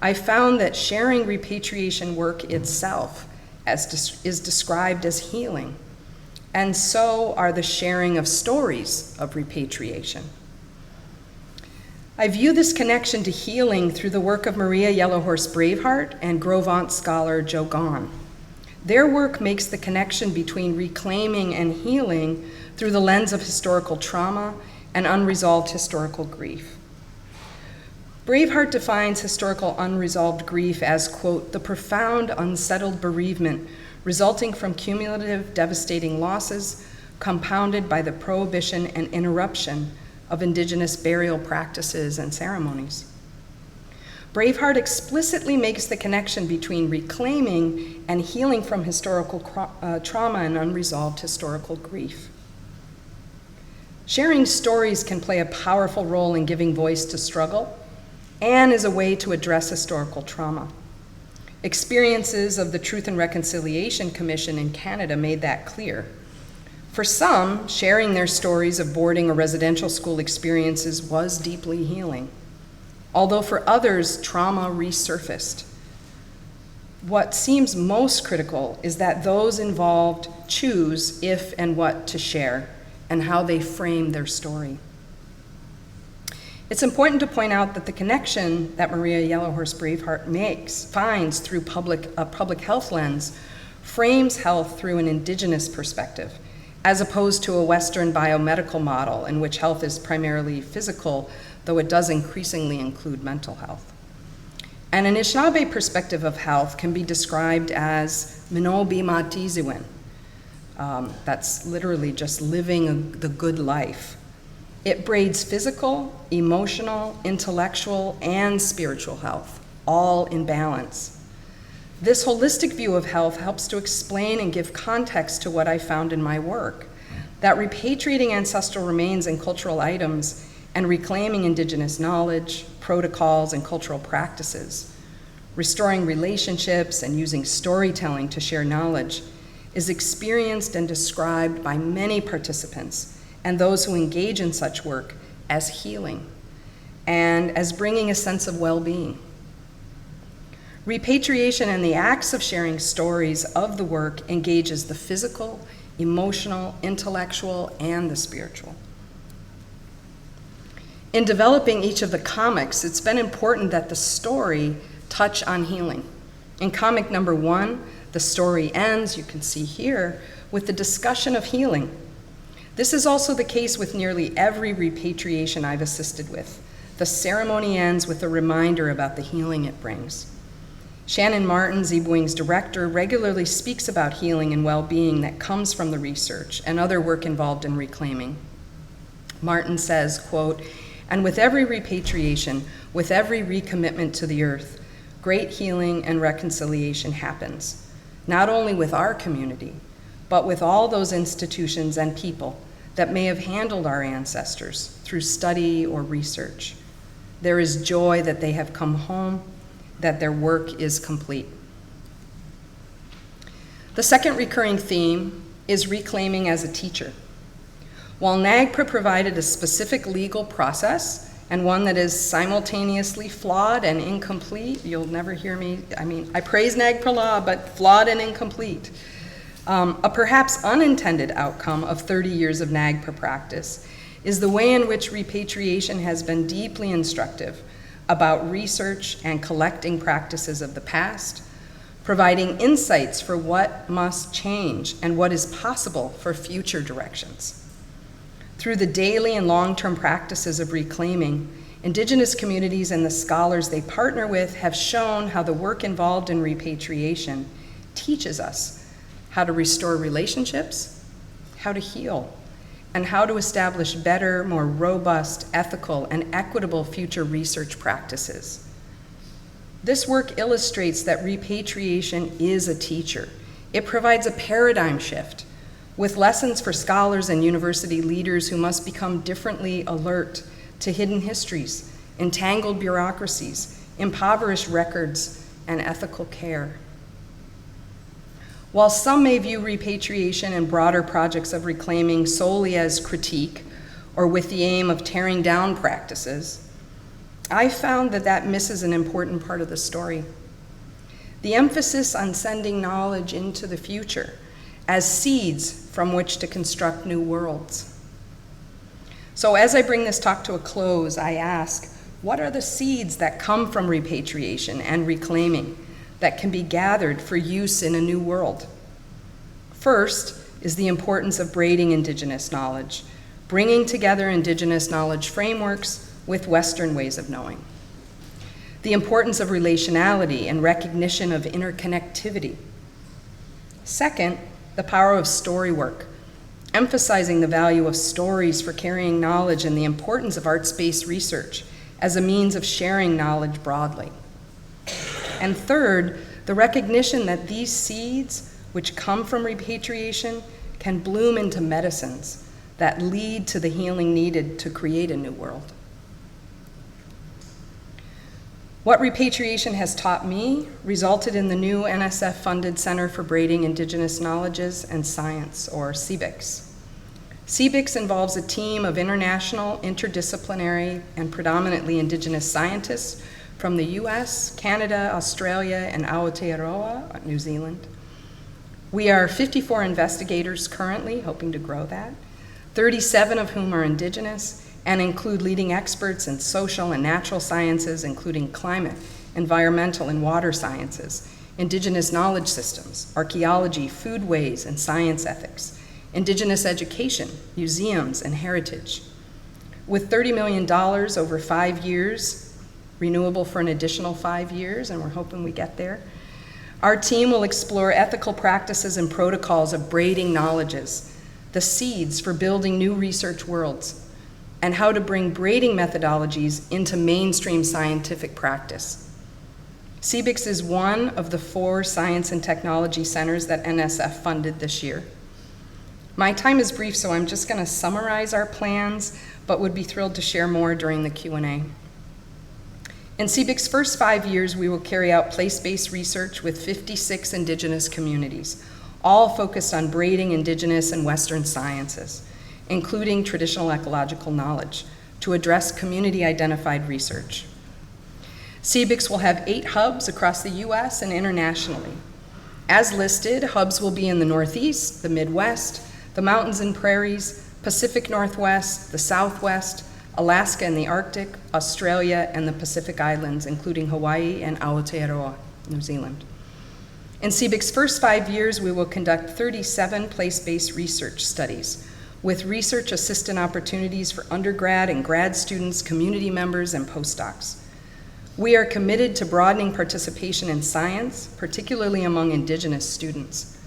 I found that sharing repatriation work itself is described as healing, and so are the sharing of stories of repatriation. I view this connection to healing through the work of Maria Yellowhorse Braveheart and Gros Ventre scholar Joe Gahn. Their work makes the connection between reclaiming and healing through the lens of historical trauma and unresolved historical grief. Braveheart defines historical unresolved grief as, quote, the profound, unsettled bereavement resulting from cumulative, devastating losses compounded by the prohibition and interruption of Indigenous burial practices and ceremonies. Braveheart explicitly makes the connection between reclaiming and healing from historical trauma and unresolved historical grief. Sharing stories can play a powerful role in giving voice to struggle and is a way to address historical trauma. Experiences of the Truth and Reconciliation Commission in Canada made that clear. For some, sharing their stories of boarding or residential school experiences was deeply healing, although for others, trauma resurfaced. What seems most critical is that those involved choose if and what to share and how they frame their story. It's important to point out that the connection that Maria Yellowhorse Braveheart finds through a public health lens frames health through an Indigenous perspective, as opposed to a Western biomedical model in which health is primarily physical, though it does increasingly include mental health. An Anishinaabe perspective of health can be described as Mino Bima Tiziwin. That's literally just living the good life. It braids physical, emotional, intellectual, and spiritual health, all in balance. This holistic view of health helps to explain and give context to what I found in my work, that repatriating ancestral remains and cultural items and reclaiming Indigenous knowledge, protocols, and cultural practices, restoring relationships and using storytelling to share knowledge is experienced and described by many participants and those who engage in such work as healing and as bringing a sense of well-being. Repatriation and the acts of sharing stories of the work engages the physical, emotional, intellectual, and the spiritual. In developing each of the comics, it's been important that the story touch on healing. In comic number 1, the story ends, you can see here, with the discussion of healing. This is also the case with nearly every repatriation I've assisted with. The ceremony ends with a reminder about the healing it brings. Shannon Martin, Zebwing's director, regularly speaks about healing and well-being that comes from the research and other work involved in reclaiming. Martin says, quote, and with every repatriation, with every recommitment to the earth, great healing and reconciliation happens, not only with our community, but with all those institutions and people that may have handled our ancestors through study or research. There is joy that they have come home, that their work is complete. The second recurring theme is reclaiming as a teacher. While NAGPRA provided a specific legal process and one that is simultaneously flawed and incomplete, you'll never hear me, I praise NAGPRA law, but flawed and incomplete. A perhaps unintended outcome of 30 years of NAGPRA practice is the way in which repatriation has been deeply instructive about research and collecting practices of the past, providing insights for what must change and what is possible for future directions. Through the daily and long-term practices of reclaiming, Indigenous communities and the scholars they partner with have shown how the work involved in repatriation teaches us how to restore relationships, how to heal, and how to establish better, more robust, ethical, and equitable future research practices. This work illustrates that repatriation is a teacher. It provides a paradigm shift with lessons for scholars and university leaders who must become differently alert to hidden histories, entangled bureaucracies, impoverished records, and ethical care. While some may view repatriation and broader projects of reclaiming solely as critique or with the aim of tearing down practices, I found that misses an important part of the story. The emphasis on sending knowledge into the future as seeds from which to construct new worlds. So as I bring this talk to a close, I ask, what are the seeds that come from repatriation and reclaiming that can be gathered for use in a new world? First is the importance of braiding Indigenous knowledge, bringing together Indigenous knowledge frameworks with Western ways of knowing. The importance of relationality and recognition of interconnectivity. Second, the power of story work, emphasizing the value of stories for carrying knowledge and the importance of arts-based research as a means of sharing knowledge broadly. And third, the recognition that these seeds, which come from repatriation, can bloom into medicines that lead to the healing needed to create a new world. What repatriation has taught me resulted in the new NSF-funded Center for Braiding Indigenous Knowledges and Science, or CBICS. CBICS involves a team of international, interdisciplinary, and predominantly Indigenous scientists from the US, Canada, Australia, and Aotearoa, New Zealand. We are 54 investigators currently, hoping to grow that, 37 of whom are Indigenous, and include leading experts in social and natural sciences, including climate, environmental and water sciences, Indigenous knowledge systems, archaeology, foodways, and science ethics, Indigenous education, museums, and heritage. With $30 million over 5 years, renewable for an additional 5 years, and we're hoping we get there, our team will explore ethical practices and protocols of braiding knowledges, the seeds for building new research worlds, and how to bring braiding methodologies into mainstream scientific practice. CBICS is one of the 4 science and technology centers that NSF funded this year. My time is brief, so I'm just gonna summarize our plans, but would be thrilled to share more during the Q&A. In CBIC's first 5 years, we will carry out place-based research with 56 Indigenous communities, all focused on braiding Indigenous and Western sciences, including traditional ecological knowledge, to address community-identified research. CBICS will have 8 hubs across the US and internationally. As listed, hubs will be in the Northeast, the Midwest, the mountains and prairies, Pacific Northwest, the Southwest, Alaska and the Arctic, Australia, and the Pacific Islands, including Hawaii and Aotearoa, New Zealand. In CBIC's first 5 years, we will conduct 37 place-based research studies, with research assistant opportunities for undergrad and grad students, community members, and postdocs. We are committed to broadening participation in science, particularly among Indigenous students.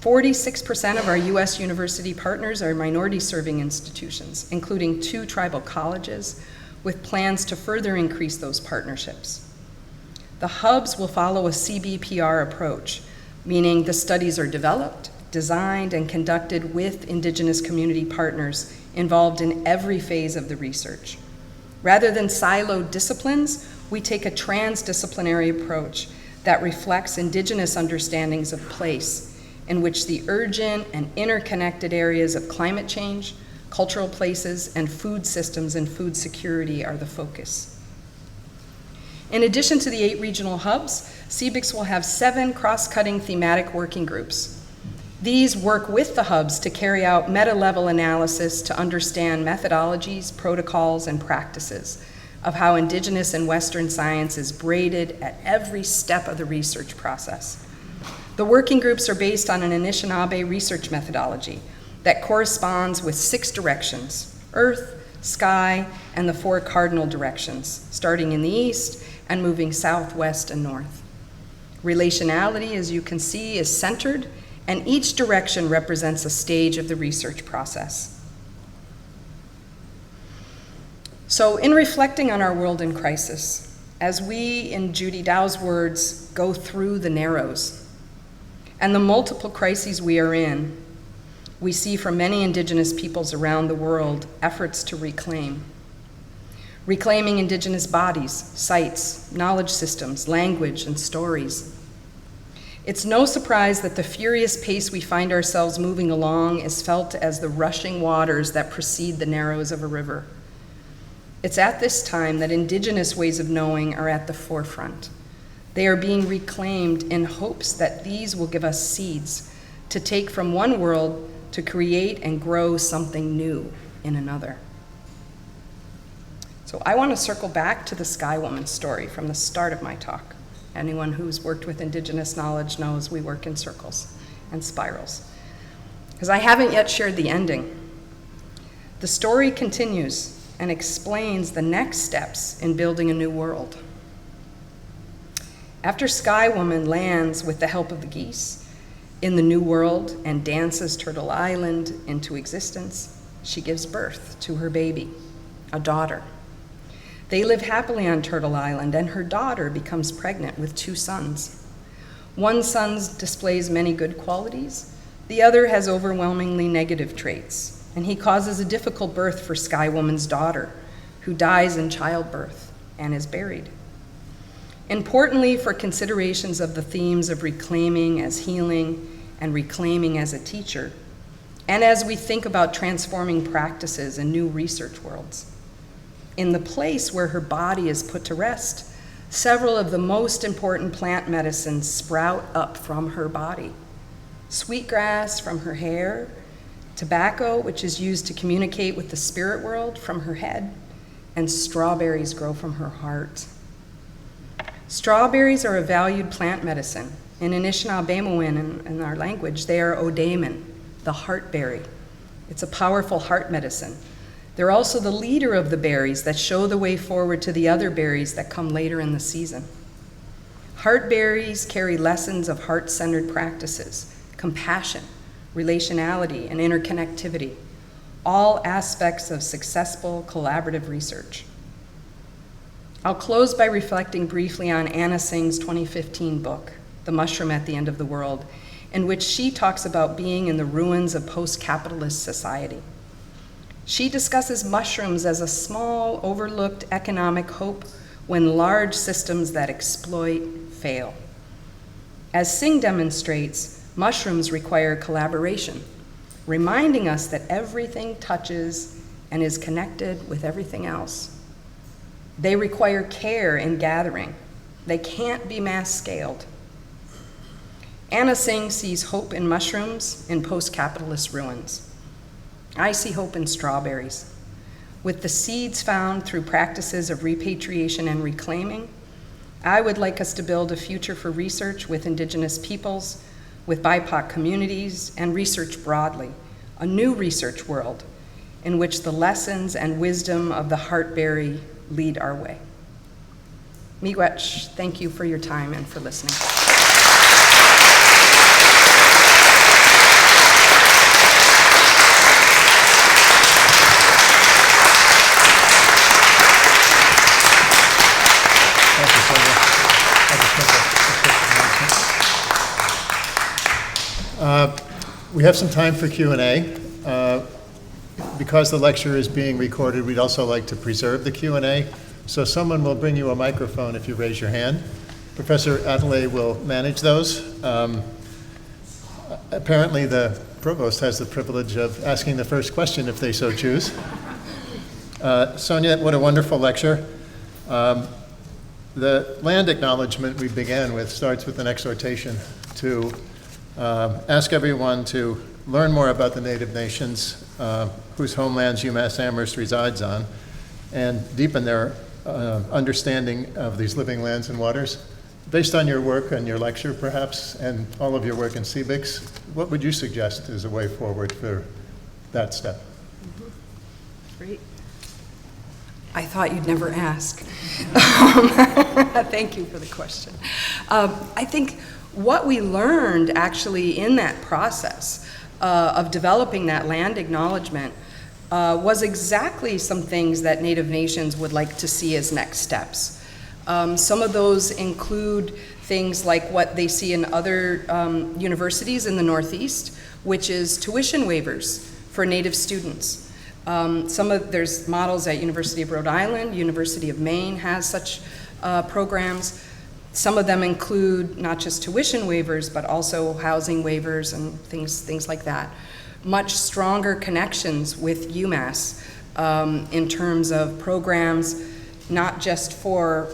46% of our US university partners are minority-serving institutions, including 2 tribal colleges, with plans to further increase those partnerships. The hubs will follow a CBPR approach, meaning the studies are developed, designed, and conducted with Indigenous community partners involved in every phase of the research. Rather than siloed disciplines, we take a transdisciplinary approach that reflects Indigenous understandings of place, in which the urgent and interconnected areas of climate change, cultural places, and food systems and food security are the focus. In addition to the 8 regional hubs, CBICS will have 7 cross-cutting thematic working groups. These work with the hubs to carry out meta-level analysis to understand methodologies, protocols, and practices of how Indigenous and Western science is braided at every step of the research process. The working groups are based on an Anishinaabe research methodology that corresponds with 6 directions: earth, sky, and the 4 cardinal directions, starting in the east and moving south, west, and north. Relationality, as you can see, is centered, and each direction represents a stage of the research process. So in reflecting on our world in crisis, as we, in Judy Dow's words, go through the narrows and the multiple crises we are in, we see from many Indigenous peoples around the world efforts to reclaiming Indigenous bodies, sites, knowledge systems, language, and stories. It's no surprise that the furious pace we find ourselves moving along is felt as the rushing waters that precede the narrows of a river. It's at this time that Indigenous ways of knowing are at the forefront. They are being reclaimed in hopes that these will give us seeds to take from one world to create and grow something new in another. So I want to circle back to the Sky Woman story from the start of my talk. Anyone who's worked with Indigenous knowledge knows we work in circles and spirals, because I haven't yet shared the ending. The story continues and explains the next steps in building a new world. After Sky Woman lands with the help of the geese in the new world and dances Turtle Island into existence, she gives birth to her baby, a daughter. They live happily on Turtle Island, and her daughter becomes pregnant with 2 sons. One son displays many good qualities, the other has overwhelmingly negative traits, and he causes a difficult birth for Sky Woman's daughter, who dies in childbirth and is buried. Importantly, for considerations of the themes of reclaiming as healing and reclaiming as a teacher, and as we think about transforming practices in new research worlds, in the place where her body is put to rest, several of the most important plant medicines sprout up from her body. Sweetgrass from her hair, tobacco, which is used to communicate with the spirit world, from her head, and strawberries grow from her heart. Strawberries are a valued plant medicine. In Anishinaabe in our language, they are odamen, the heartberry. It's a powerful heart medicine. They're also the leader of the berries that show the way forward to the other berries that come later in the season. Heartberries carry lessons of heart-centered practices, compassion, relationality, and interconnectivity, all aspects of successful collaborative research. I'll close by reflecting briefly on Anna Singh's 2015 book, The Mushroom at the End of the World, in which she talks about being in the ruins of post-capitalist society. She discusses mushrooms as a small, overlooked economic hope when large systems that exploit fail. As Singh demonstrates, mushrooms require collaboration, reminding us that everything touches and is connected with everything else. They require care in gathering. They can't be mass-scaled. Anna Singh sees hope in mushrooms in post-capitalist ruins. I see hope in strawberries. With the seeds found through practices of repatriation and reclaiming, I would like us to build a future for research with Indigenous peoples, with BIPOC communities, and research broadly, a new research world in which the lessons and wisdom of the heartberry lead our way. Miigwech, thank you for your time and for listening. We have some time for Q&A. Because the lecture is being recorded, we'd also like to preserve the Q&A. So someone will bring you a microphone if you raise your hand. Professor Attolet will manage those. Apparently the provost has the privilege of asking the first question if they so choose. Sonia, what a wonderful lecture. The land acknowledgement we began with starts with an exhortation to ask everyone to learn more about the Native nations whose homelands UMass Amherst resides on, and deepen their understanding of these living lands and waters. Based on your work and your lecture, perhaps, and all of your work in CBICS, what would you suggest as a way forward for that step? Great. I thought you'd never ask. Thank you for the question. I think what we learned actually in that process of developing that land acknowledgement was exactly some things that Native nations would like to see as next steps. Some of those include things like what they see in other universities in the Northeast, which is tuition waivers for Native students. There's models at University of Rhode Island, University of Maine has such programs. Some of them include not just tuition waivers, but also housing waivers and things like that. Much stronger connections with UMass in terms of programs, not just for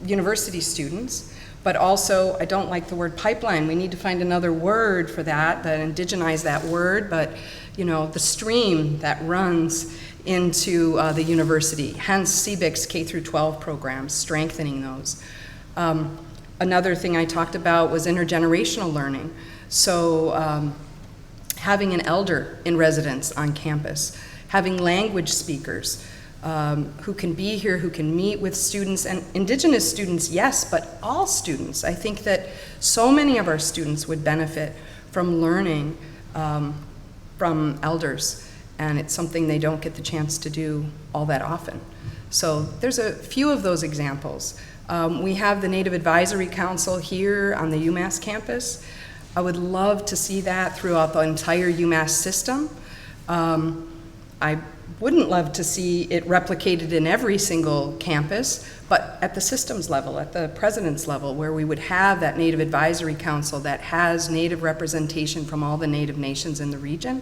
university students, but also, I don't like the word pipeline. We need to find another word for that indigenize that word, but the stream that runs into the university, hence CBIC's K through 12 programs, strengthening those. Another thing I talked about was intergenerational learning. So having an elder in residence on campus, having language speakers who can be here, who can meet with students, and Indigenous students, yes, but all students. I think that so many of our students would benefit from learning from elders, and it's something they don't get the chance to do all that often. So there's a few of those examples. We have the Native Advisory Council here on the UMass campus. I would love to see that throughout the entire UMass system. I wouldn't love to see it replicated in every single campus, but at the systems level, at the president's level, where we would have that Native Advisory Council that has Native representation from all the Native nations in the region,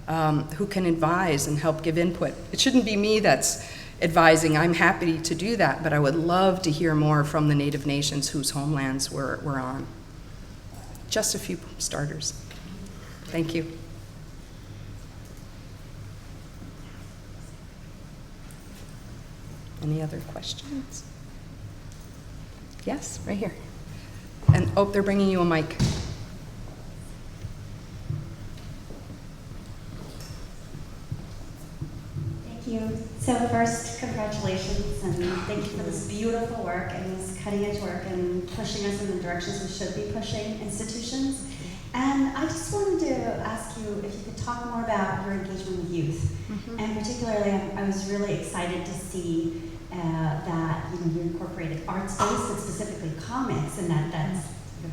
who can advise and help give input. It shouldn't be me that's advising. I'm happy to do that, but I would love to hear more from the Native nations whose homelands we're on. Just a few starters. Thank you. Any other questions? Yes, right here. And they're bringing you a mic. Thank you. So first, congratulations, and thank you for this beautiful work and this cutting-edge work and pushing us in the directions we should be pushing institutions. And I just wanted to ask you if you could talk more about your engagement with youth. And particularly, I was really excited to see that you incorporated art space, and specifically comics, and that's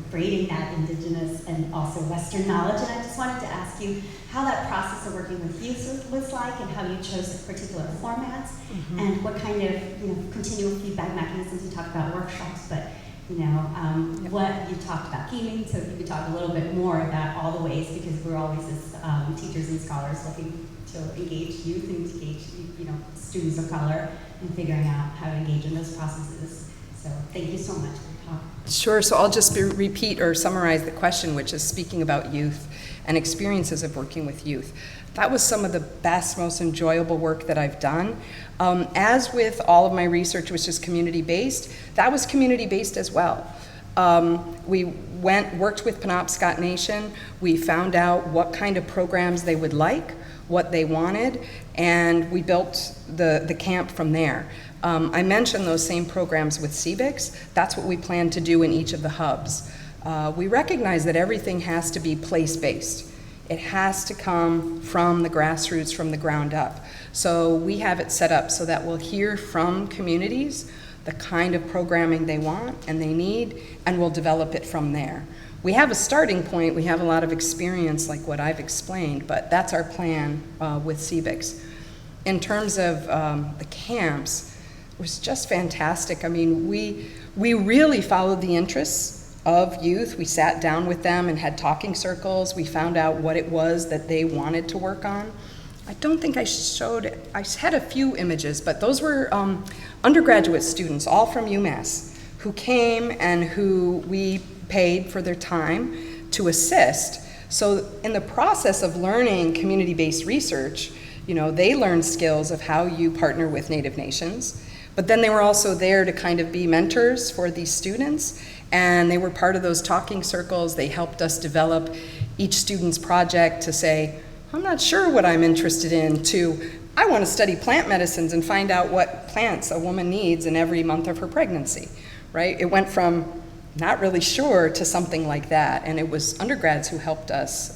braiding that Indigenous and also Western knowledge. And I just wanted to ask you how that process of working with youth was like, and how you chose particular formats, and what kind of continual feedback mechanisms. You talked about workshops, but what you talked about gaming. So if you could talk a little bit more about all the ways, because we're always as teachers and scholars looking to engage youth and to engage students of color in figuring out how to engage in those processes. So thank you so much for your talk. Sure, so I'll just repeat or summarize the question, which is speaking about youth and experiences of working with youth. That was some of the best, most enjoyable work that I've done. As with all of my research, which is community-based, that was community-based as well. We worked with Penobscot Nation. We found out what kind of programs they would like, what they wanted, and we built the camp from there. I mentioned those same programs with CBICS. That's what we plan to do in each of the hubs. We recognize that everything has to be place-based. It has to come from the grassroots, from the ground up. So we have it set up so that we'll hear from communities the kind of programming they want and they need, and we'll develop it from there. We have a starting point. We have a lot of experience like what I've explained, but that's our plan with CBICS. In terms of the camps, it was just fantastic. I mean, we really followed the interests of youth. We sat down with them and had talking circles. We found out what it was that they wanted to work on. I don't think I had a few images, but those were undergraduate students, all from UMass, who came and who we paid for their time to assist. So in the process of learning community-based research, they learned skills of how you partner with Native nations, but then they were also there to kind of be mentors for these students, and they were part of those talking circles. They helped us develop each student's project to say, I'm not sure what I'm interested in, to I want to study plant medicines and find out what plants a woman needs in every month of her pregnancy, right? It went from not really sure to something like that, and it was undergrads who helped us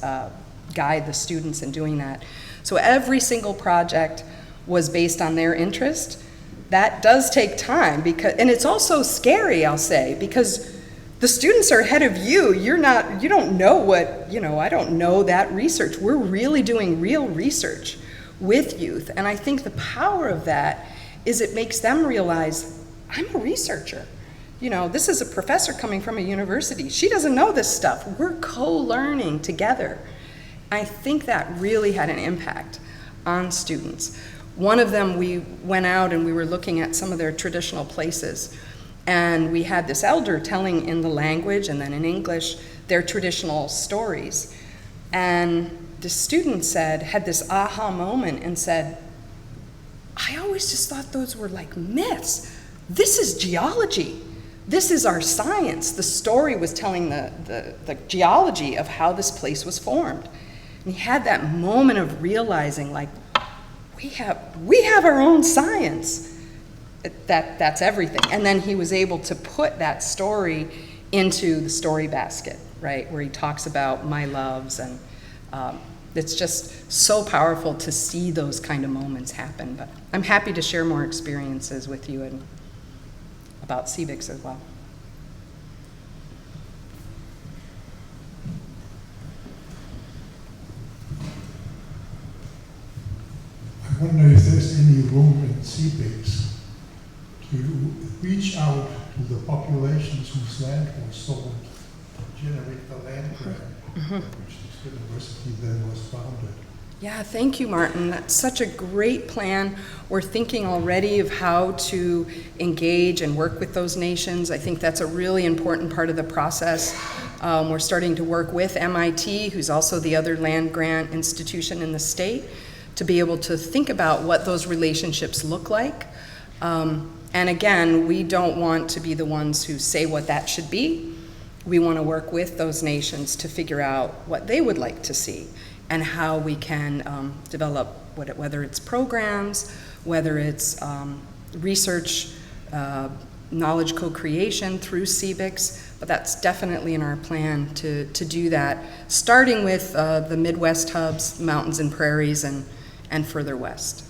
guide the students in doing that. So every single project was based on their interest. that does take time, and it's also scary, I'll say, because the students are ahead of you. You don't know I don't know that research. We're really doing real research with youth. And I think the power of that is it makes them realize, I'm a researcher. This is a professor coming from a university. She doesn't know this stuff. We're co-learning together. I think that really had an impact on students. One of them, we went out and we were looking at some of their traditional places, and we had this elder telling in the language and then in English their traditional stories. And the student had this aha moment and said, I always just thought those were like myths. This is geology. This is our science. The story was telling the geology of how this place was formed. And he had that moment of realizing, like, we have our own science. That's everything. And then he was able to put that story into the story basket, right, where he talks about my loves, and it's just so powerful to see those kind of moments happen. But I'm happy to share more experiences with you and about CBICS as well. I wonder if there's any room in CBICS to reach out to the populations whose land was sold to generate the land grant, which this university then was founded. Yeah, thank you, Martin. That's such a great plan. We're thinking already of how to engage and work with those nations. I think that's a really important part of the process. We're starting to work with MIT, who's also the other land grant institution in the state, to be able to think about what those relationships look like. And again, we don't want to be the ones who say what that should be. We want to work with those nations to figure out what they would like to see and how we can develop, whether it's programs, whether it's research, knowledge co-creation through CBICS, but that's definitely in our plan to do that, starting with the Midwest hubs, mountains and prairies, and further west,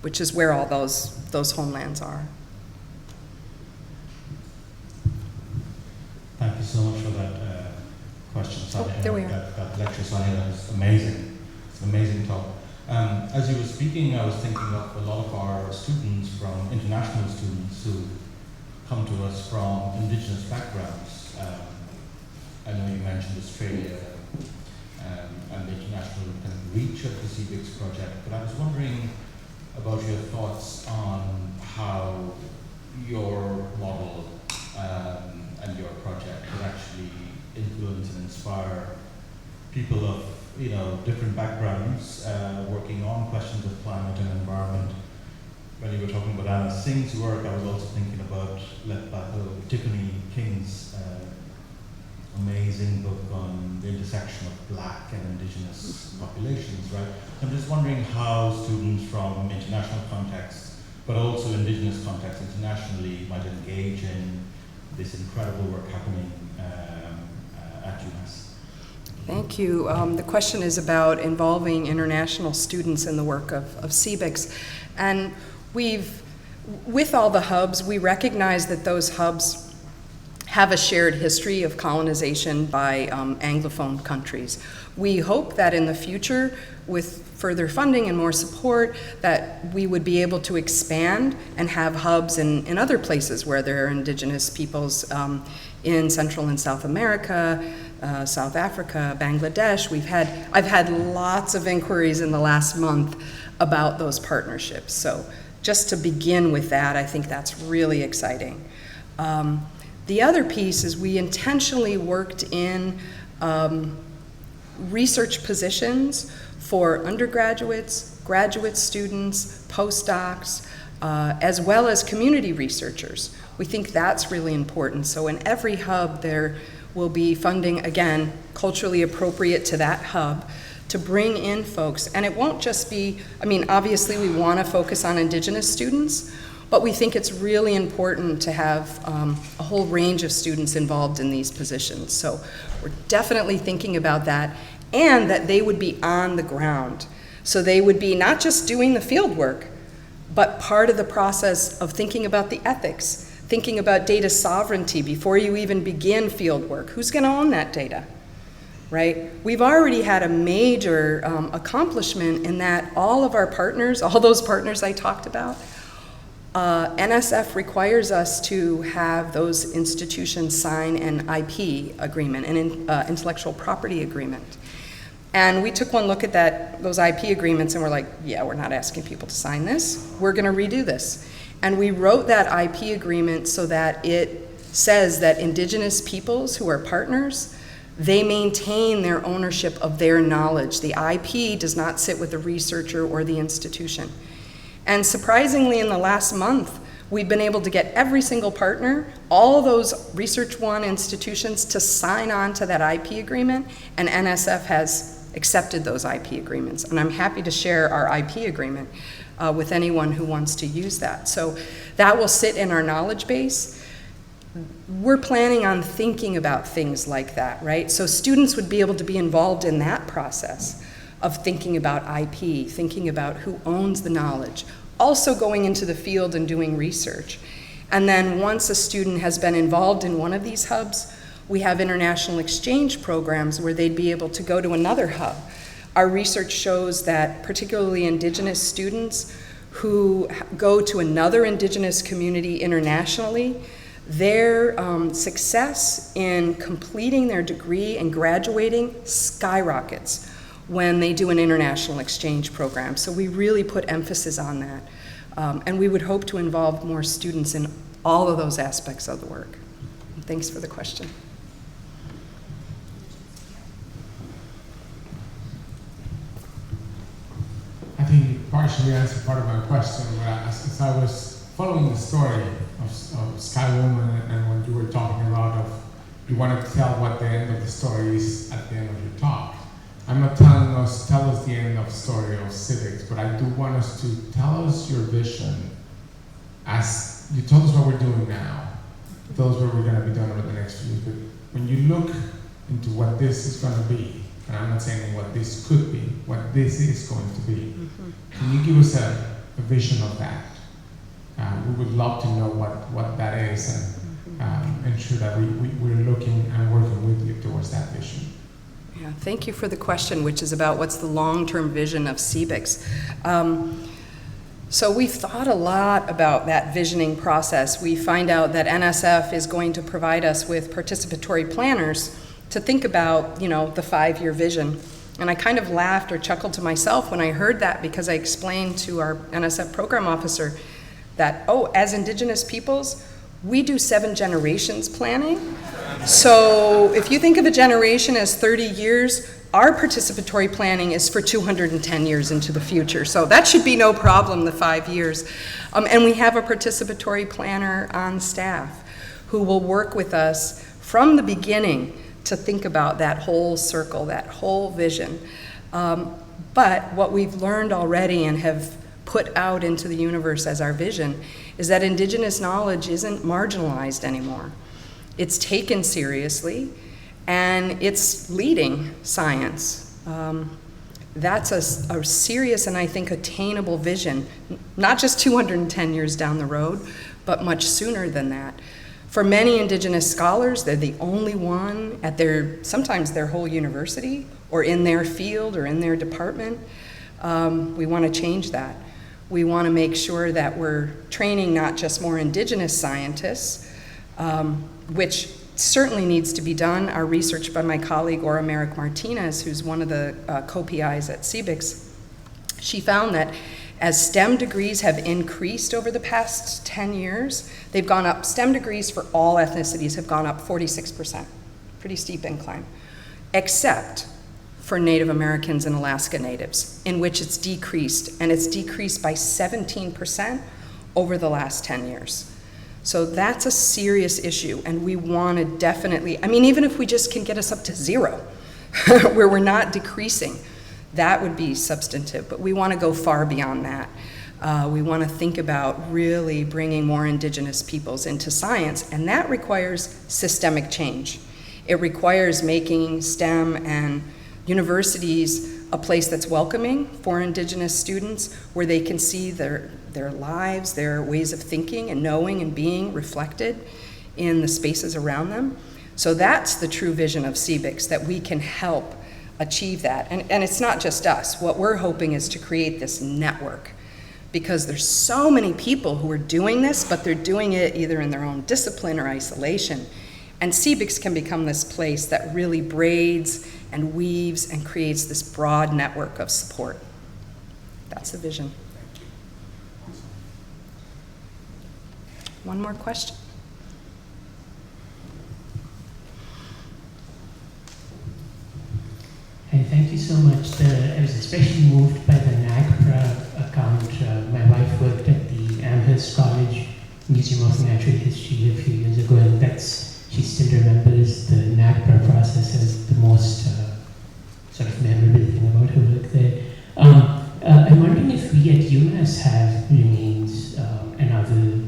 which is where all those homelands are. Thank you so much for that question, Sonia. There we are. That lecture, Sonia, that was amazing. It's an amazing talk. As you were speaking, I was thinking of a lot of our students, from international students who come to us from indigenous backgrounds. I know you mentioned Australia and the international kind of reach of the CBICS project, but I was wondering about your thoughts on how your model and your project could actually influence and inspire people of different backgrounds working on questions of climate and environment. When you were talking about Anna Singh's work, I was also thinking about Tiffany King's amazing book on the intersection of Black and Indigenous populations, right? I'm just wondering how students from international contexts, but also Indigenous contexts internationally, might engage in this incredible work happening at UMass. Thank you. The question is about involving international students in the work of CBICS. And with all the hubs, we recognize that those hubs have a shared history of colonization by Anglophone countries. We hope that in the future, with further funding and more support, that we would be able to expand and have hubs in other places where there are indigenous peoples in Central and South America, South Africa, Bangladesh. I've had lots of inquiries in the last month about those partnerships. So just to begin with that, I think that's really exciting. The other piece is we intentionally worked in research positions for undergraduates, graduate students, postdocs, as well as community researchers. We think that's really important. So in every hub there will be funding, again, culturally appropriate to that hub, to bring in folks. And it won't just be, obviously we want to focus on Indigenous students, but we think it's really important to have a whole range of students involved in these positions. So we're definitely thinking about that, and that they would be on the ground. So they would be not just doing the field work, but part of the process of thinking about the ethics, thinking about data sovereignty before you even begin field work. Who's going to own that data, right? We've already had a major accomplishment in that all of our partners, all those partners I talked about, NSF requires us to have those institutions sign an IP agreement, an intellectual property agreement. And we took one look at those IP agreements and we're like, yeah, we're not asking people to sign this. We're going to redo this. And we wrote that IP agreement so that it says that indigenous peoples who are partners, they maintain their ownership of their knowledge. The IP does not sit with the researcher or the institution. And surprisingly, in the last month, we've been able to get every single partner, all of those Research One institutions, to sign on to that IP agreement, and NSF has accepted those IP agreements. And I'm happy to share our IP agreement with anyone who wants to use that. So that will sit in our knowledge base. We're planning on thinking about things like that, right? So students would be able to be involved in that process of thinking about IP, thinking about who owns the knowledge, also going into the field and doing research. And then once a student has been involved in one of these hubs, we have international exchange programs where they'd be able to go to another hub. Our research shows that particularly indigenous students who go to another indigenous community internationally, their success in completing their degree and graduating skyrockets when they do an international exchange program. So we really put emphasis on that. And we would hope to involve more students in all of those aspects of the work. Thanks for the question. I think you partially answered part of my question, but as I was following the story of Sky Woman and when you were talking about you want to tell what the end of the story is at the end of your talk. I'm not tell us the end of the story of civics, but I do want us to tell us your vision. As you told us what we're doing now, tell us what we're going to be doing over the next few years, but when you look into what this is going to be, and I'm not saying what this could be, what this is going to be, can you give us a vision of that? We would love to know what that is and ensure that we're looking and working with you towards that vision. Yeah, thank you for the question, which is about what's the long-term vision of CBICS. So we've thought a lot about that visioning process. We find out that NSF is going to provide us with participatory planners to think about, the 5-year vision. And I kind of laughed or chuckled to myself when I heard that, because I explained to our NSF program officer that, as Indigenous peoples, we do 7 generations planning. So if you think of a generation as 30 years, our participatory planning is for 210 years into the future. So that should be no problem, the 5 years. And we have a participatory planner on staff who will work with us from the beginning to think about that whole circle, that whole vision. But what we've learned already and have put out into the universe as our vision is that Indigenous knowledge isn't marginalized anymore. It's taken seriously, and it's leading science. That's a serious and I think attainable vision, not just 210 years down the road, but much sooner than that. For many Indigenous scholars, they're the only one at sometimes their whole university, or in their field, or in their department. We want to change that. We want to make sure that we're training not just more Indigenous scientists, which certainly needs to be done. Our research by my colleague Ora Merrick Martinez, who's one of the co-PIs at CBICS, she found that as STEM degrees have increased over the past 10 years, they've gone up, STEM degrees for all ethnicities have gone up 46%, pretty steep incline, except for Native Americans and Alaska Natives, in which it's decreased, and it's decreased by 17% over the last 10 years. So that's a serious issue, and we want to definitely, even if we just can get us up to 0, where we're not decreasing, that would be substantive, but we want to go far beyond that. We want to think about really bringing more Indigenous peoples into science, and that requires systemic change. It requires making STEM and universities a place that's welcoming for Indigenous students, where they can see their lives, their ways of thinking and knowing and being reflected in the spaces around them. So that's the true vision of CBICS, that we can help achieve that. And it's not just us. What we're hoping is to create this network, because there's so many people who are doing this, but they're doing it either in their own discipline or isolation. And CBICS can become this place that really braids and weaves and creates this broad network of support. That's the vision. One more question? Hey, thank you so much. I was especially moved by the NAGPRA account. My wife worked at the Amherst College Museum of Natural History a few years ago, and she still remembers the NAGPRA process as the most sort of memorable thing about her work there. I'm wondering if we at UMass have remains and other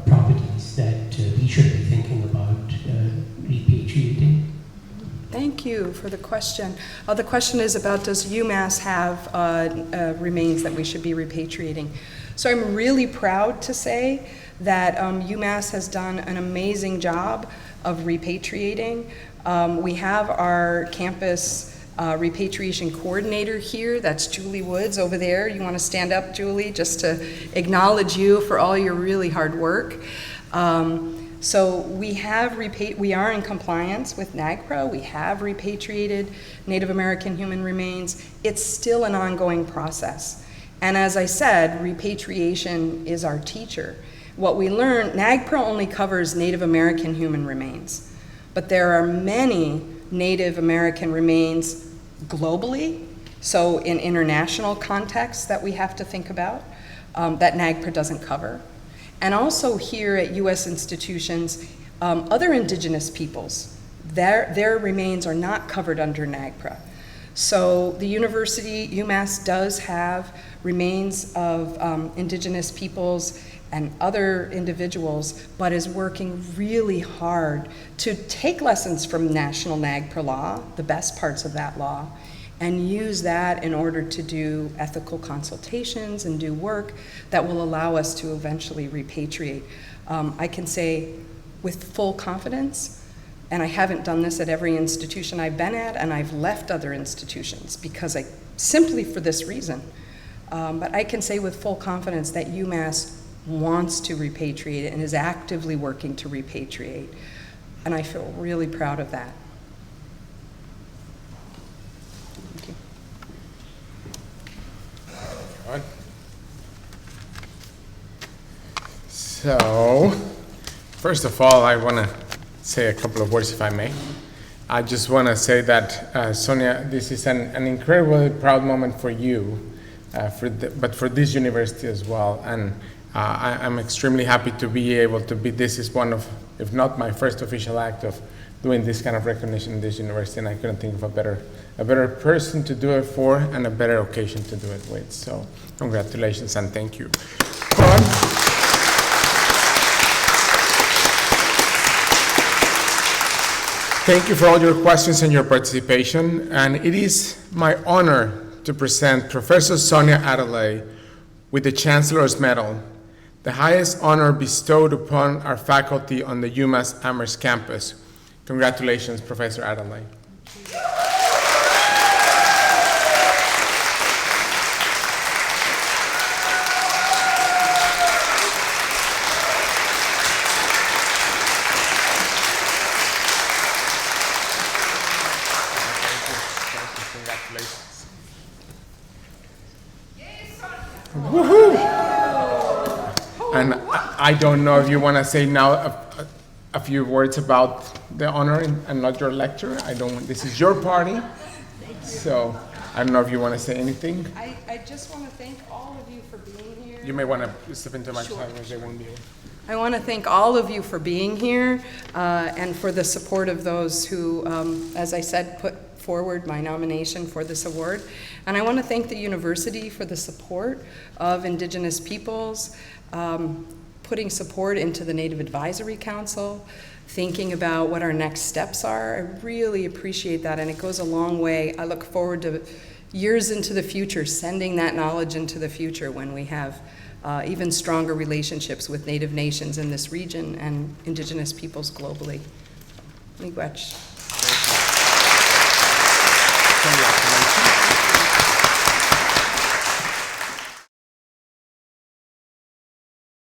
properties that we should be thinking about repatriating. Thank you for the question. The question is about, does UMass have remains that we should be repatriating? So I'm really proud to say that UMass has done an amazing job of repatriating. We have our campus repatriation coordinator here. That's Julie Woods over there. You want to stand up, Julie, just to acknowledge you for all your really hard work. So we are in compliance with NAGPRA. We have repatriated Native American human remains. It's still an ongoing process. And as I said, repatriation is our teacher. What we learned, NAGPRA only covers Native American human remains, but there are many Native American remains globally, so in international contexts that we have to think about, that NAGPRA doesn't cover. And also here at U.S. institutions, other Indigenous peoples, their remains are not covered under NAGPRA. So the university, UMass, does have remains of Indigenous peoples and other individuals, but is working really hard to take lessons from national NAGPRA law, the best parts of that law, and use that in order to do ethical consultations and do work that will allow us to eventually repatriate. I can say with full confidence, and I haven't done this at every institution I've been at, and I've left other institutions because simply for this reason, but I can say with full confidence that UMass wants to repatriate it and is actively working to repatriate, and I feel really proud of that. So, first of all, I want to say a couple of words, if I may. I just want to say that, Sonia, this is an incredibly proud moment for you, but for this university as well. And I'm extremely happy to be able to be, this is one of, if not my first official act of doing this kind of recognition in this university, and I couldn't think of a better person to do it for and a better occasion to do it with. So congratulations and thank you. Thank you for all your questions and your participation, and it is my honor to present Professor Sonia Adelaide with the Chancellor's Medal, the highest honor bestowed upon our faculty on the UMass Amherst campus. Congratulations, Professor Adelaide. And I don't know if you want to say now a few words about the honor and not your lecture. This is your party. So I don't know if you want to say anything. I just want to thank all of you for being here. You may want to step into my side where they won't be here. I want to thank all of you for being here and for the support of those who, as I said, put forward my nomination for this award. And I want to thank the university for the support of Indigenous peoples, putting support into the Native Advisory Council, thinking about what our next steps are. I really appreciate that, and it goes a long way. I look forward to years into the future, sending that knowledge into the future when we have even stronger relationships with Native nations in this region and Indigenous peoples globally. Miigwech.